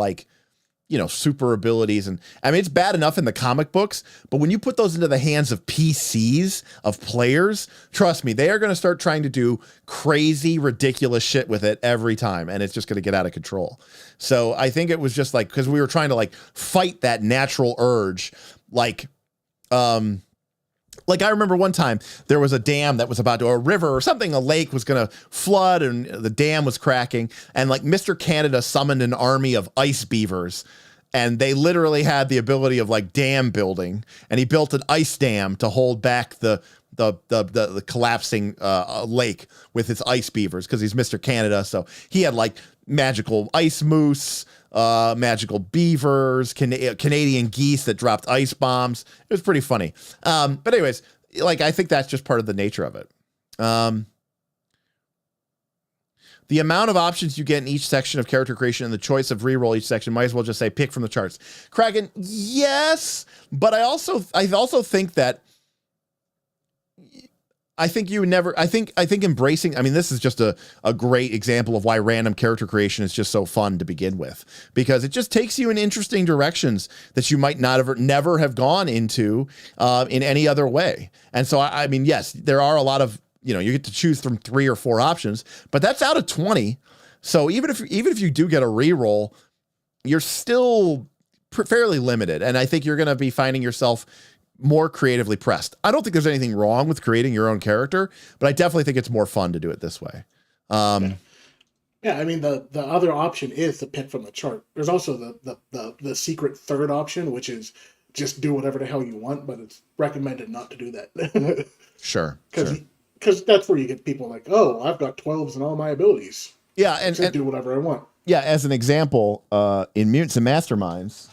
super abilities. And I mean, it's bad enough in the comic books, but when you put those into the hands of PCs, of players, trust me, they are going to start trying to do crazy, ridiculous shit with it every time. And it's just going to get out of control. So I think it was just because we were trying to fight that natural urge. I remember one time there was a dam that was about to, or a river or something, a lake was going to flood and the dam was cracking. And Mr. Canada summoned an army of ice beavers, and they literally had the ability of dam building. And he built an ice dam to hold back the collapsing lake with his ice beavers, because he's Mr. Canada. So he had magical ice moose, magical beavers, Canadian geese that dropped ice bombs. It was pretty funny. But anyways, I think that's just part of the nature of it. The amount of options you get in each section of character creation and the choice of reroll each section, might as well just say pick from the charts. Kraken, yes, but I also think that I think embracing, I mean, this is just a great example of why random character creation is just so fun to begin with, because it just takes you in interesting directions that you might never have gone into in any other way. And so, I mean, yes, there are a lot of, you get to choose from 3 or 4 options, but that's out of 20. So even if you do get a reroll, you're still fairly limited. And I think you're going to be finding yourself more creatively pressed. I don't think there's anything wrong with creating your own character, but I definitely think it's more fun to do it this way. Yeah, I mean the other option is to pick from the chart. There's also the secret third option, which is just do whatever the hell you want, but it's recommended not to do that. Sure. Because that's where you get people like, oh, I've got 12s in all my abilities. Yeah, And do whatever I want. yeah, as an example, in Mutants and Masterminds,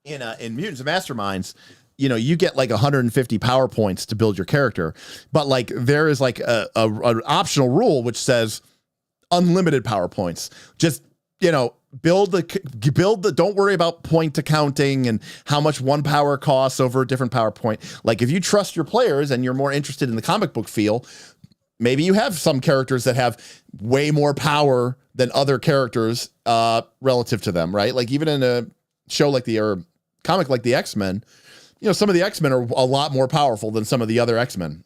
in Mutants and Masterminds, you know, you get like 150 power points to build your character, but like there is like an optional rule which says unlimited power points. Just, you know, build the don't worry about point to counting and how much one power costs over a different power point. Like if you trust your players and you're more interested in the comic book feel, maybe you have some characters that have way more power than other characters relative to them, right? Like even in a show like or comic like the X-Men, you know, some of the X-Men are a lot more powerful than some of the other X-Men.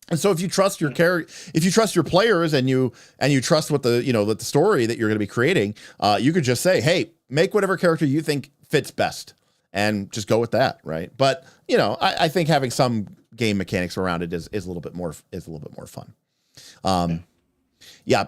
And so if you trust your if you trust your players and you trust what the story that you're going to be creating, you could just say, hey, make whatever character you think fits best and just go with that, right? But you know, I think having some game mechanics around it is a little bit more fun. Yeah.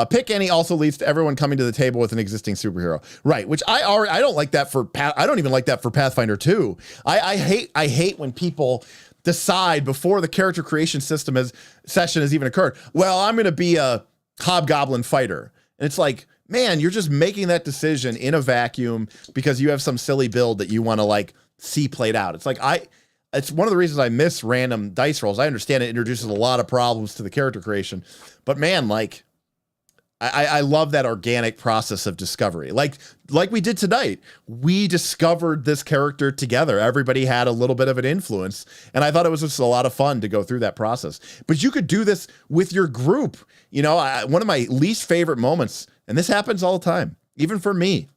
Pick any also leads to everyone coming to the table with an existing superhero, right? Which I don't like that for I don't even like that for Pathfinder 2. I hate when people decide before the character creation session has even occurred, well, I'm going to be a hobgoblin fighter. And it's like, man, you're just making that decision in a vacuum because you have some silly build that you want to like see played out. It's like, it's one of the reasons I miss random dice rolls. I understand it introduces a lot of problems to the character creation, but man, like, I love that organic process of discovery. Like we did tonight, we discovered this character together. Everybody had a little bit of an influence. And I thought it was just a lot of fun to go through that process. But you could do this with your group. You know, one of my least favorite moments, and this happens all the time, even for me,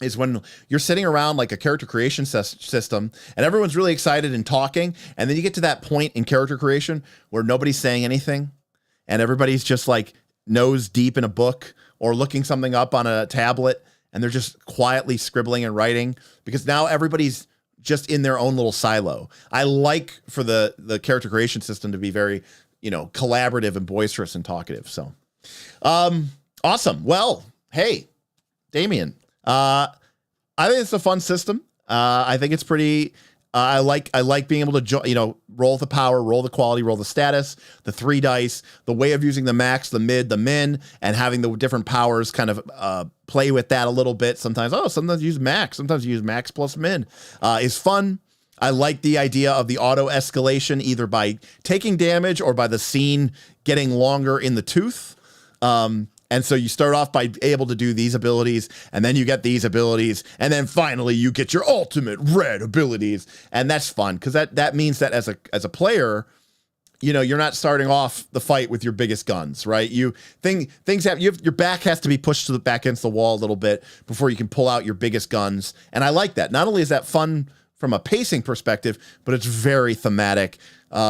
is when you're sitting around like a character creation system and everyone's really excited and talking. And then you get to that point in character creation where nobody's saying anything and everybody's just like, nose deep in a book or looking something up on a tablet, and they're just quietly scribbling and writing because now everybody's just in their own little silo. I like for the character creation system to be very, you know, collaborative and boisterous and talkative. So, awesome. Well, hey, Damien, I think it's a fun system. I think it's pretty. I like being able to roll the power, roll the quality, roll the status, the 3 dice, the way of using the max, the mid, the min, and having the different powers kind of play with that a little bit. Sometimes you use max, sometimes you use max plus min is fun. I like the idea of the auto escalation either by taking damage or by the scene getting longer in the tooth. And so you start off by able to do these abilities, and then you get these abilities, and then finally you get your ultimate red abilities, and that's fun because that means that as a player, you know, you're not starting off the fight with your biggest guns, right? Things have your back has to be pushed to the back against the wall a little bit before you can pull out your biggest guns, and I like that. Not only is that fun from a pacing perspective, but it's very thematic.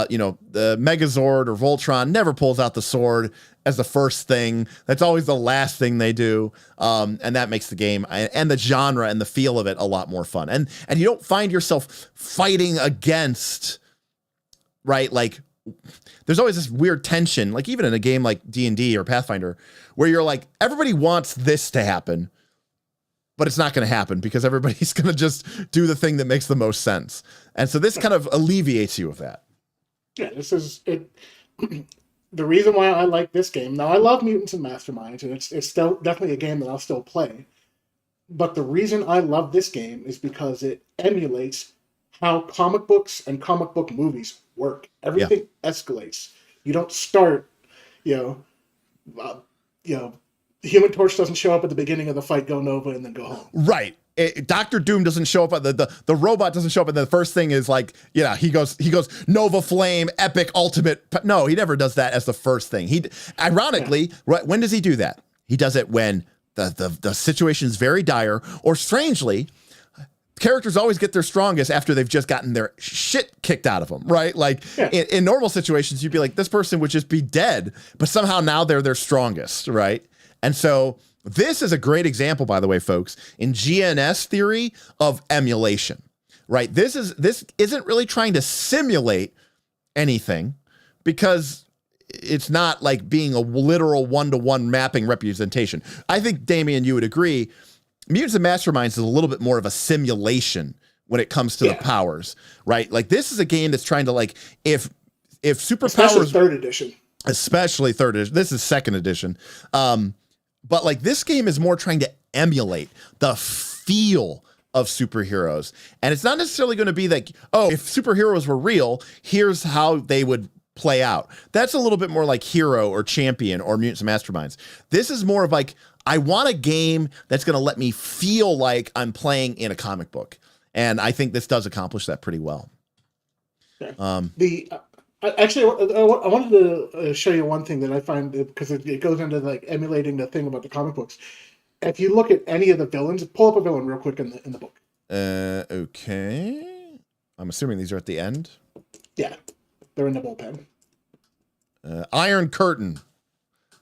You know, the Megazord or Voltron never pulls out the sword as the first thing. That's always the last thing they do. And that makes the game and the genre and the feel of it a lot more fun. And you don't find yourself fighting against, right? Like there's always this weird tension, like even in a game like D&D or Pathfinder, where you're like, everybody wants this to happen, but it's not going to happen because everybody's going to just do the thing that makes the most sense. And so this kind of alleviates you of that. Yeah, this is it. The reason why I like this game. Now, I love Mutants and Masterminds, and it's still definitely a game that I'll still play. But the reason I love this game is because it emulates how comic books and comic book movies work. Everything escalates. You don't start, the Human Torch doesn't show up at the beginning of the fight, go Nova, and then go home. Right. Dr. Doom doesn't show up at the robot doesn't show up, and the first thing is like, he goes Nova Flame, epic, ultimate. No, he never does that as the first thing. Ironically, right, when does he do that? He does it when the situation is very dire, or strangely, characters always get their strongest after they've just gotten their shit kicked out of them, right? Like in normal situations, you'd be like, this person would just be dead, but somehow now they're their strongest, right? And so this is a great example, by the way, folks, in GNS theory of emulation, right? This isn't really trying to simulate anything because it's not like being a literal one-to-one mapping representation. I think, Damien, you would agree, Mutants and Masterminds is a little bit more of a simulation when it comes to the powers, right? Like this is a game that's trying to like, if superpowers, especially third edition, this is second edition. But like this game is more trying to emulate the feel of superheroes. And it's not necessarily going to be like, oh, if superheroes were real, here's how they would play out. That's a little bit more like Hero or Champion or Mutants and Masterminds. This is more of like, I want a game that's going to let me feel like I'm playing in a comic book. And I think this does accomplish that pretty well. Okay. I wanted to show you one thing that I find, because it goes into like emulating the thing about the comic books. If you look at any of the villains, pull up a villain real quick in the book. Okay. I'm assuming these are at the end. Yeah, they're in the bullpen. Iron Curtain.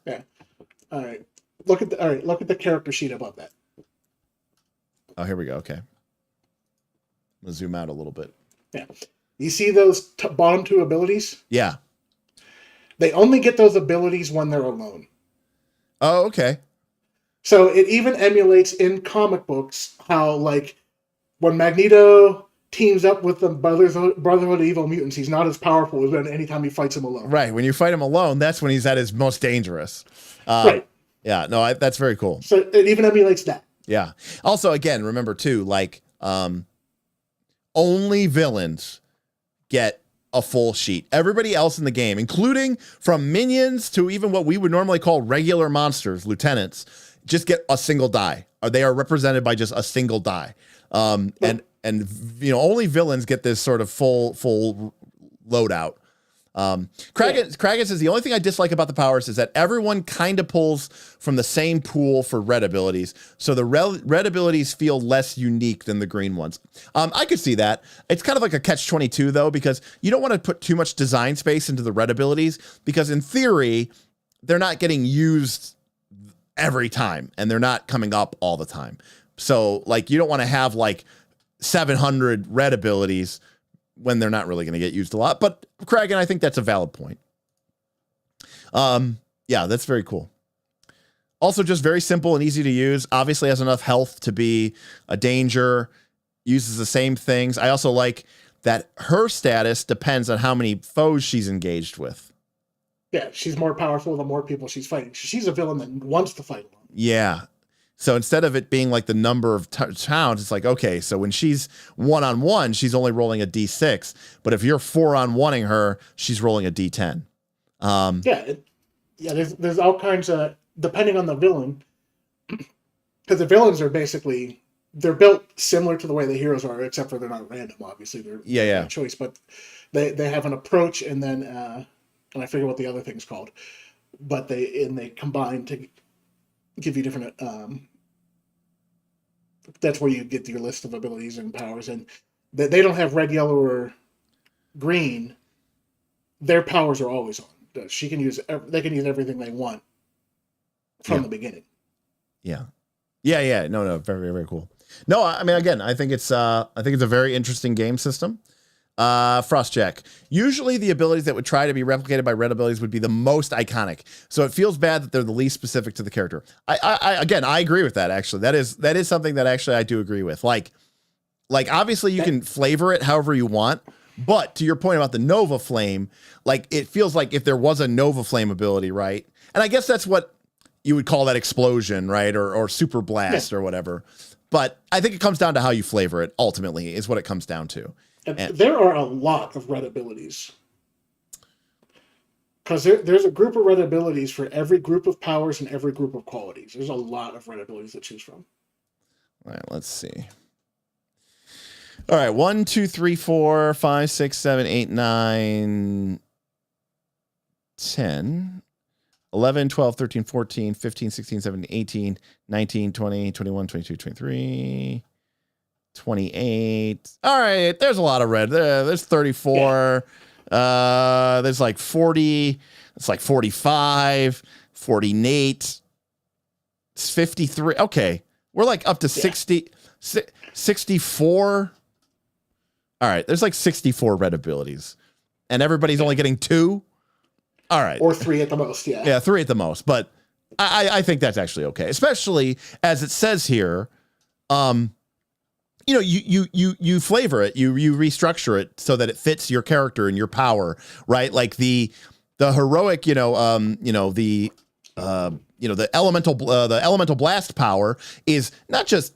Yeah. All right. Look at the character sheet above that. Oh, here we go. Okay. I'm gonna zoom out a little bit. Yeah. You see those bottom two abilities? Yeah. They only get those abilities when they're alone. Oh, okay. So it even emulates in comic books how, like, when Magneto teams up with the Brotherhood of Evil Mutants, he's not as powerful as anytime he fights him alone. Right. When you fight him alone, that's when he's at his most dangerous. Right. Yeah. No, that's very cool. So it even emulates that. Yeah. Also, again, remember too, like, only villains get a full sheet. Everybody else in the game, including from minions to even what we would normally call regular monsters, lieutenants, just get a single die. Or they are represented by just a single die. And you know, only villains get this sort of full loadout. Kragan says the only thing I dislike about the powers is that everyone kind of pulls from the same pool for red abilities, so the red abilities feel less unique than the green ones. I could see that. It's kind of like a catch-22 though, because you don't want to put too much design space into the red abilities, because in theory they're not getting used every time and they're not coming up all the time. So like you don't want to have like 700 red abilities when they're not really going to get used a lot. But Kragan, I think that's a valid point. Yeah, that's very cool. Also just very simple and easy to use. Obviously has enough health to be a danger, uses the same things. I also like that her status depends on how many foes she's engaged with. Yeah, she's more powerful the more people she's fighting. She's a villain that wants to fight alone. Yeah. So instead of it being like the number of towns, it's like, okay, so when she's one-on-one, she's only rolling a D6. But if you're 4-on-1ing her, she's rolling a D10. There's all kinds of, depending on the villain, because the villains are basically, they're built similar to the way the heroes are, except for they're not random, obviously. They're a choice, but they have an approach, and then, and I forget what the other thing's called, but they combine to give you different, that's where you get your list of abilities and powers, and they don't have red, yellow, or green. Their powers are always on. They can use everything they want from the beginning. Yeah. No, very, very cool. No, I mean, again, I think it's a very interesting game system. Frostjack. Usually the abilities that would try to be replicated by red abilities would be the most iconic. So it feels bad that they're the least specific to the character. I agree with that, actually. That is something that actually I do agree with. Like obviously you can flavor it however you want, but to your point about the Nova Flame, like it feels like if there was a Nova Flame ability, right? And I guess that's what you would call that explosion, right? Or super blast or whatever. But I think it comes down to how you flavor it, ultimately, is what it comes down to. And there are a lot of red abilities. Because there's a group of red abilities for every group of powers and every group of qualities. There's a lot of red abilities to choose from. All right, let's see. All right, 1, 2, 3, 4, 5, 6, 7, 8, 9, 10, 11, 12, 13, 14, 15, 16, 17, 18, 19, 20, 21, 22, 23, 28. All right, there's a lot of red. There's 34. Yeah. There's like 40. It's like 45, 48. It's 53. Okay, we're like up to 60, 64. All right, there's like 64 red abilities. and everybody's only getting 2. All right. Or 3 at the most, yeah. Yeah, 3 at the most. But I think that's actually okay, especially as it says here. You flavor it, you restructure it so that it fits your character and your power, right? Like the heroic, the elemental blast power is not just,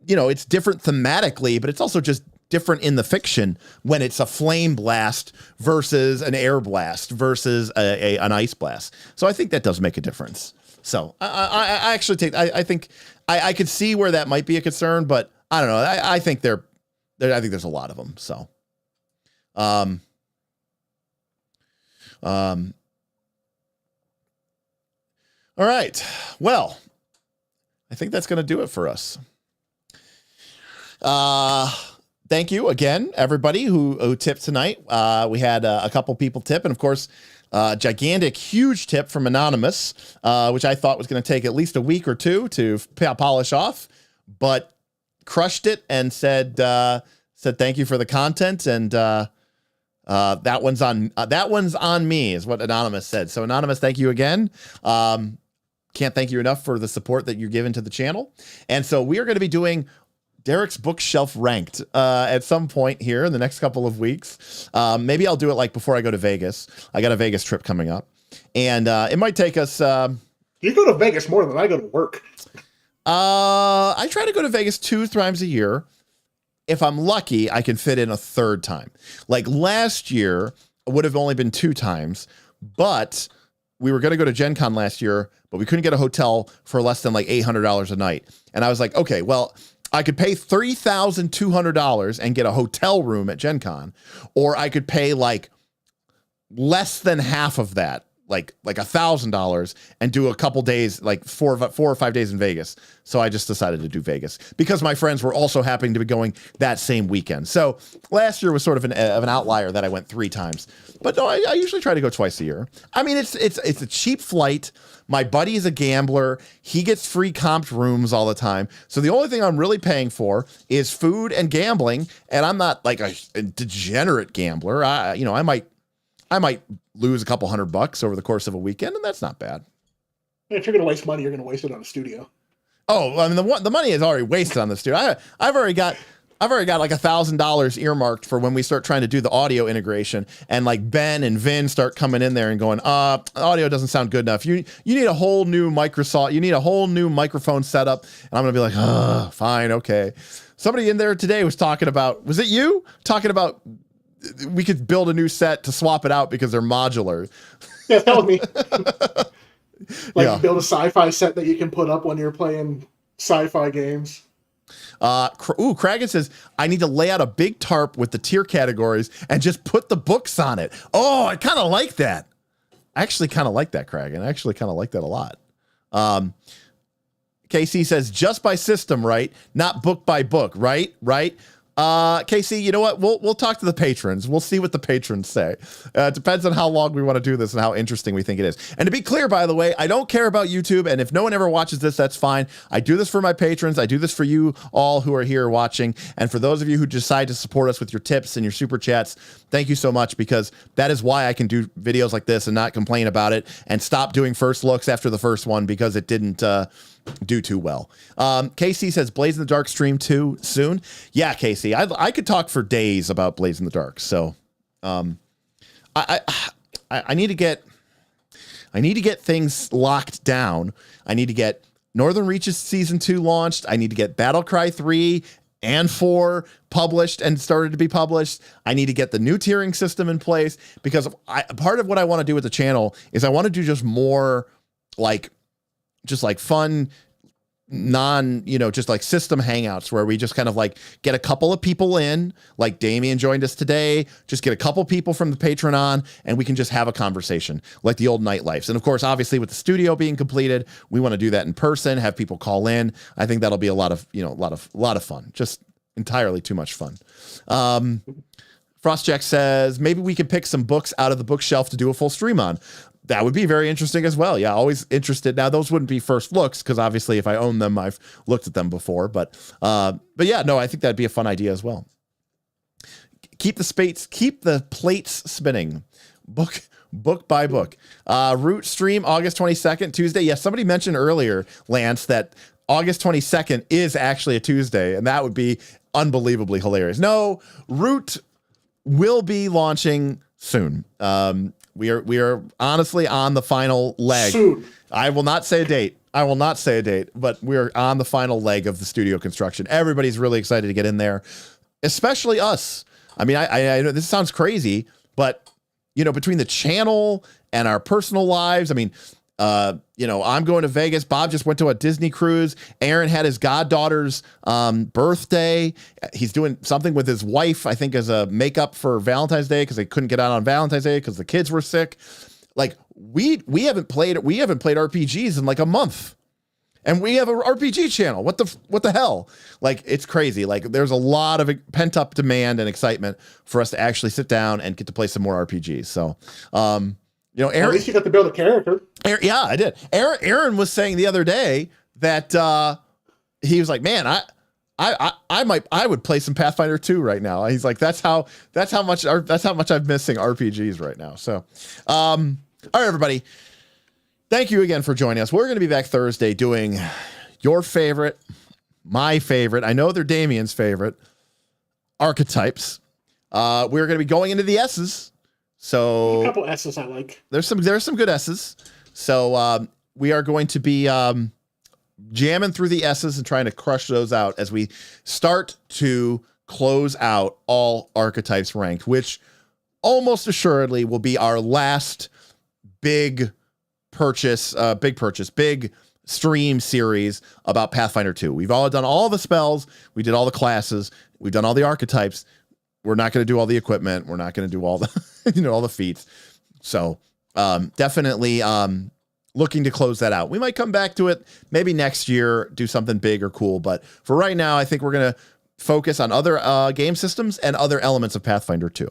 it's different thematically, but it's also just different in the fiction when it's a flame blast versus an air blast versus an ice blast. So I think that does make a difference. So I actually think I could see where that might be a concern, but I don't know. I think I think there's a lot of them. So, all right. Well, I think that's going to do it for us. Thank you again, everybody who tipped tonight. We had a couple people tip, and of course, gigantic, huge tip from Anonymous, which I thought was going to take at least a week or 2 to polish off, but crushed it and said thank you for the content, and that one's on me is what Anonymous said. So Anonymous, thank you again. Can't thank you enough for the support that you're giving to the channel. And so we are going to be doing Derek's Bookshelf Ranked at some point here in the next couple of weeks. Maybe I'll do it like before I go to Vegas. I got a Vegas trip coming up, and it might take us. You go to Vegas more than I go to work. I try to go to Vegas 2 times a year. If I'm lucky, I can fit in a 3rd time. Like last year, it would have only been 2 times, but we were going to go to Gen Con last year, but we couldn't get a hotel for less than like $800 a night. And I was like, okay, well, I could pay $3,200 and get a hotel room at Gen Con, or I could pay like less than half of that, like $1,000, and do a couple days, like 4 or 5 days in Vegas. So I just decided to do Vegas because my friends were also happening to be going that same weekend. So last year was sort of an outlier that I went 3 times, but no, I usually try to go twice a year. I mean, it's a cheap flight. My buddy is a gambler. He gets free comped rooms all the time. So the only thing I'm really paying for is food and gambling. And I'm not like a degenerate gambler. I might lose a couple $100 over the course of a weekend, and that's not bad. If you're going to waste money, you're going to waste it on a studio. Oh, I mean, the money is already wasted on the studio. I've already got like $1,000 earmarked for when we start trying to do the audio integration, and like Ben and Vin start coming in there and going, audio doesn't sound good enough. You need a whole new Microsoft. You need a whole new microphone setup. And I'm going to be like, fine. Okay. Somebody in there today was talking about, was it you talking about we could build a new set to swap it out because they're modular? Yeah, that was me. Build a sci-fi set that you can put up when you're playing sci-fi games. Kragan says, I need to lay out a big tarp with the tier categories and just put the books on it. Oh, I kind of like that. I actually kind of like that, Kragan. I actually kind of like that a lot. KC says, just by system, right? Not book by book, right? Right? KC, you know what? We'll talk to the patrons. We'll see what the patrons say. It depends on how long we want to do this and how interesting we think it is. And to be clear, by the way, I don't care about YouTube. And if no one ever watches this, that's fine. I do this for my patrons. I do this for you all who are here watching. And for those of you who decide to support us with your tips and your super chats, thank you so much, because that is why I can do videos like this and not complain about it and stop doing first looks after the first one because it didn't do too well. KC says Blaze in the Dark stream 2 soon. Yeah, KC, I could talk for days about Blaze in the Dark. So I need to get things locked down. I need to get Northern Reaches season 2 launched. I need to get Battlecry 3 and 4 published and started to be published. I need to get the new tiering system in place, because part of what I want to do with the channel is I want to do just more just like fun, just like system hangouts where we just kind of like get a couple of people in, like Damien joined us today, just get a couple people from the Patreon on, and we can just have a conversation like the old Nightlives. And of course, obviously with the studio being completed, we want to do that in person, have people call in. I think that'll be a lot of fun, just entirely too much fun. Frostjack says, maybe we could pick some books out of the bookshelf to do a full stream on. That would be very interesting as well. Yeah, always interested. Now, those wouldn't be first looks, because obviously if I own them, I've looked at them before. But yeah, no, I think that'd be a fun idea as well. keep the plates spinning. Book by book. Root stream August 22nd, Tuesday. Yes, somebody mentioned earlier, Lance, that August 22nd is actually a Tuesday, and that would be unbelievably hilarious. No, Root will be launching soon. We are honestly on the final leg. Soon. I will not say a date. But we're on the final leg of the studio construction. Everybody's really excited to get in there, especially us. I mean, I know this sounds crazy, but between the channel and our personal lives, I mean, I'm going to Vegas. Bob just went to a Disney cruise. Aaron had his goddaughter's birthday. He's doing something with his wife, I think, as a makeup for Valentine's Day because they couldn't get out on Valentine's Day because the kids were sick. Like we haven't played RPGs in like a month. And we have an RPG channel. What the hell? Like, it's crazy. Like, there's a lot of pent up demand and excitement for us to actually sit down and get to play some more RPGs. So, Aaron, at least you got to build a character. Yeah, I did. Aaron was saying the other day that he was like, "Man, I would play some Pathfinder 2 right now." He's like, "That's how much I'm missing RPGs right now." So, all right, everybody. Thank you again for joining us. We're going to be back Thursday doing your favorite, my favorite. I know they're Damien's favorite archetypes. We're going to be going into the S's. So a couple S's I like. There's some good S's. So we are going to be jamming through the S's and trying to crush those out as we start to close out all archetypes ranked, which almost assuredly will be our last big stream series about Pathfinder 2. We've all done all the spells. We did all the classes. We've done all the archetypes. We're not going to do all the equipment. We're not going to do all the, all the feats. So definitely looking to close that out. We might come back to it maybe next year, do something big or cool. But for right now, I think we're going to focus on other game systems and other elements of Pathfinder 2.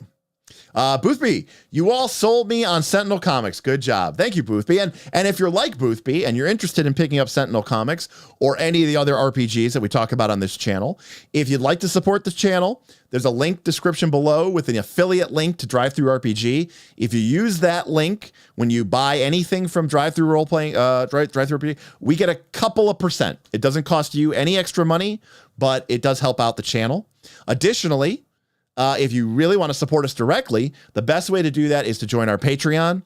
Boothby, you all sold me on Sentinel Comics. Good job. Thank you, Boothby. And if you're like Boothby and you're interested in picking up Sentinel Comics or any of the other RPGs that we talk about on this channel, if you'd like to support this channel, there's a link description below with an affiliate link to DriveThruRPG. If you use that link when you buy anything from DriveThruRPG, we get a couple of %. It doesn't cost you any extra money, but it does help out the channel. Additionally, if you really want to support us directly, the best way to do that is to join our Patreon.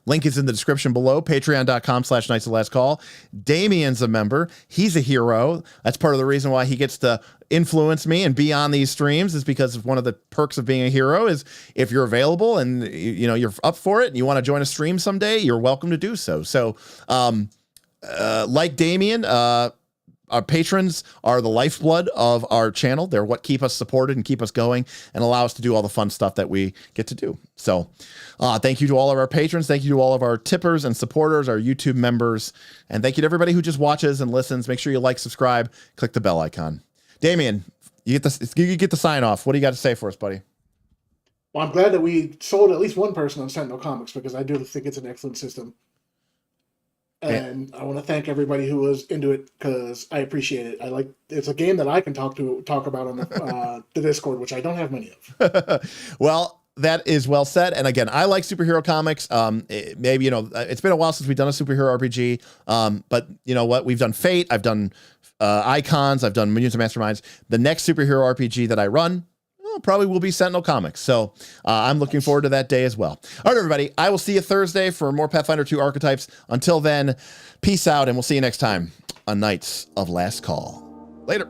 Link is in the description below, patreon.com/Knights of Last Call. Damien's a member. He's a hero. That's part of the reason why he gets to influence me and be on these streams, is because one of the perks of being a hero is if you're available and you're up for it and you want to join a stream someday, you're welcome to do so. So like Damien, our patrons are the lifeblood of our channel. They're what keep us supported and keep us going and allow us to do all the fun stuff that we get to do. So thank you to all of our patrons. Thank you to all of our tippers and supporters, our YouTube members. And thank you to everybody who just watches and listens. Make sure you like, subscribe, click the bell icon. Damien, you get the sign off. What do you got to say for us, buddy? Well, I'm glad that we sold at least one person on Sentinel Comics, because I do think it's an excellent system. And I want to thank everybody who was into it, because I appreciate it. It's a game that I can talk about on the Discord, which I don't have many of. Well, that is well said. And again, I like superhero comics. Maybe, it's been a while since we've done a superhero RPG. But you know what? We've done Fate. I've done Icons. I've done Minions and Masterminds. The next superhero RPG that I run probably will be Sentinel Comics. So I'm looking forward to that day as well. All right, everybody. I will see you Thursday for more Pathfinder 2 archetypes. Until then, peace out, and we'll see you next time on Knights of Last Call. Later.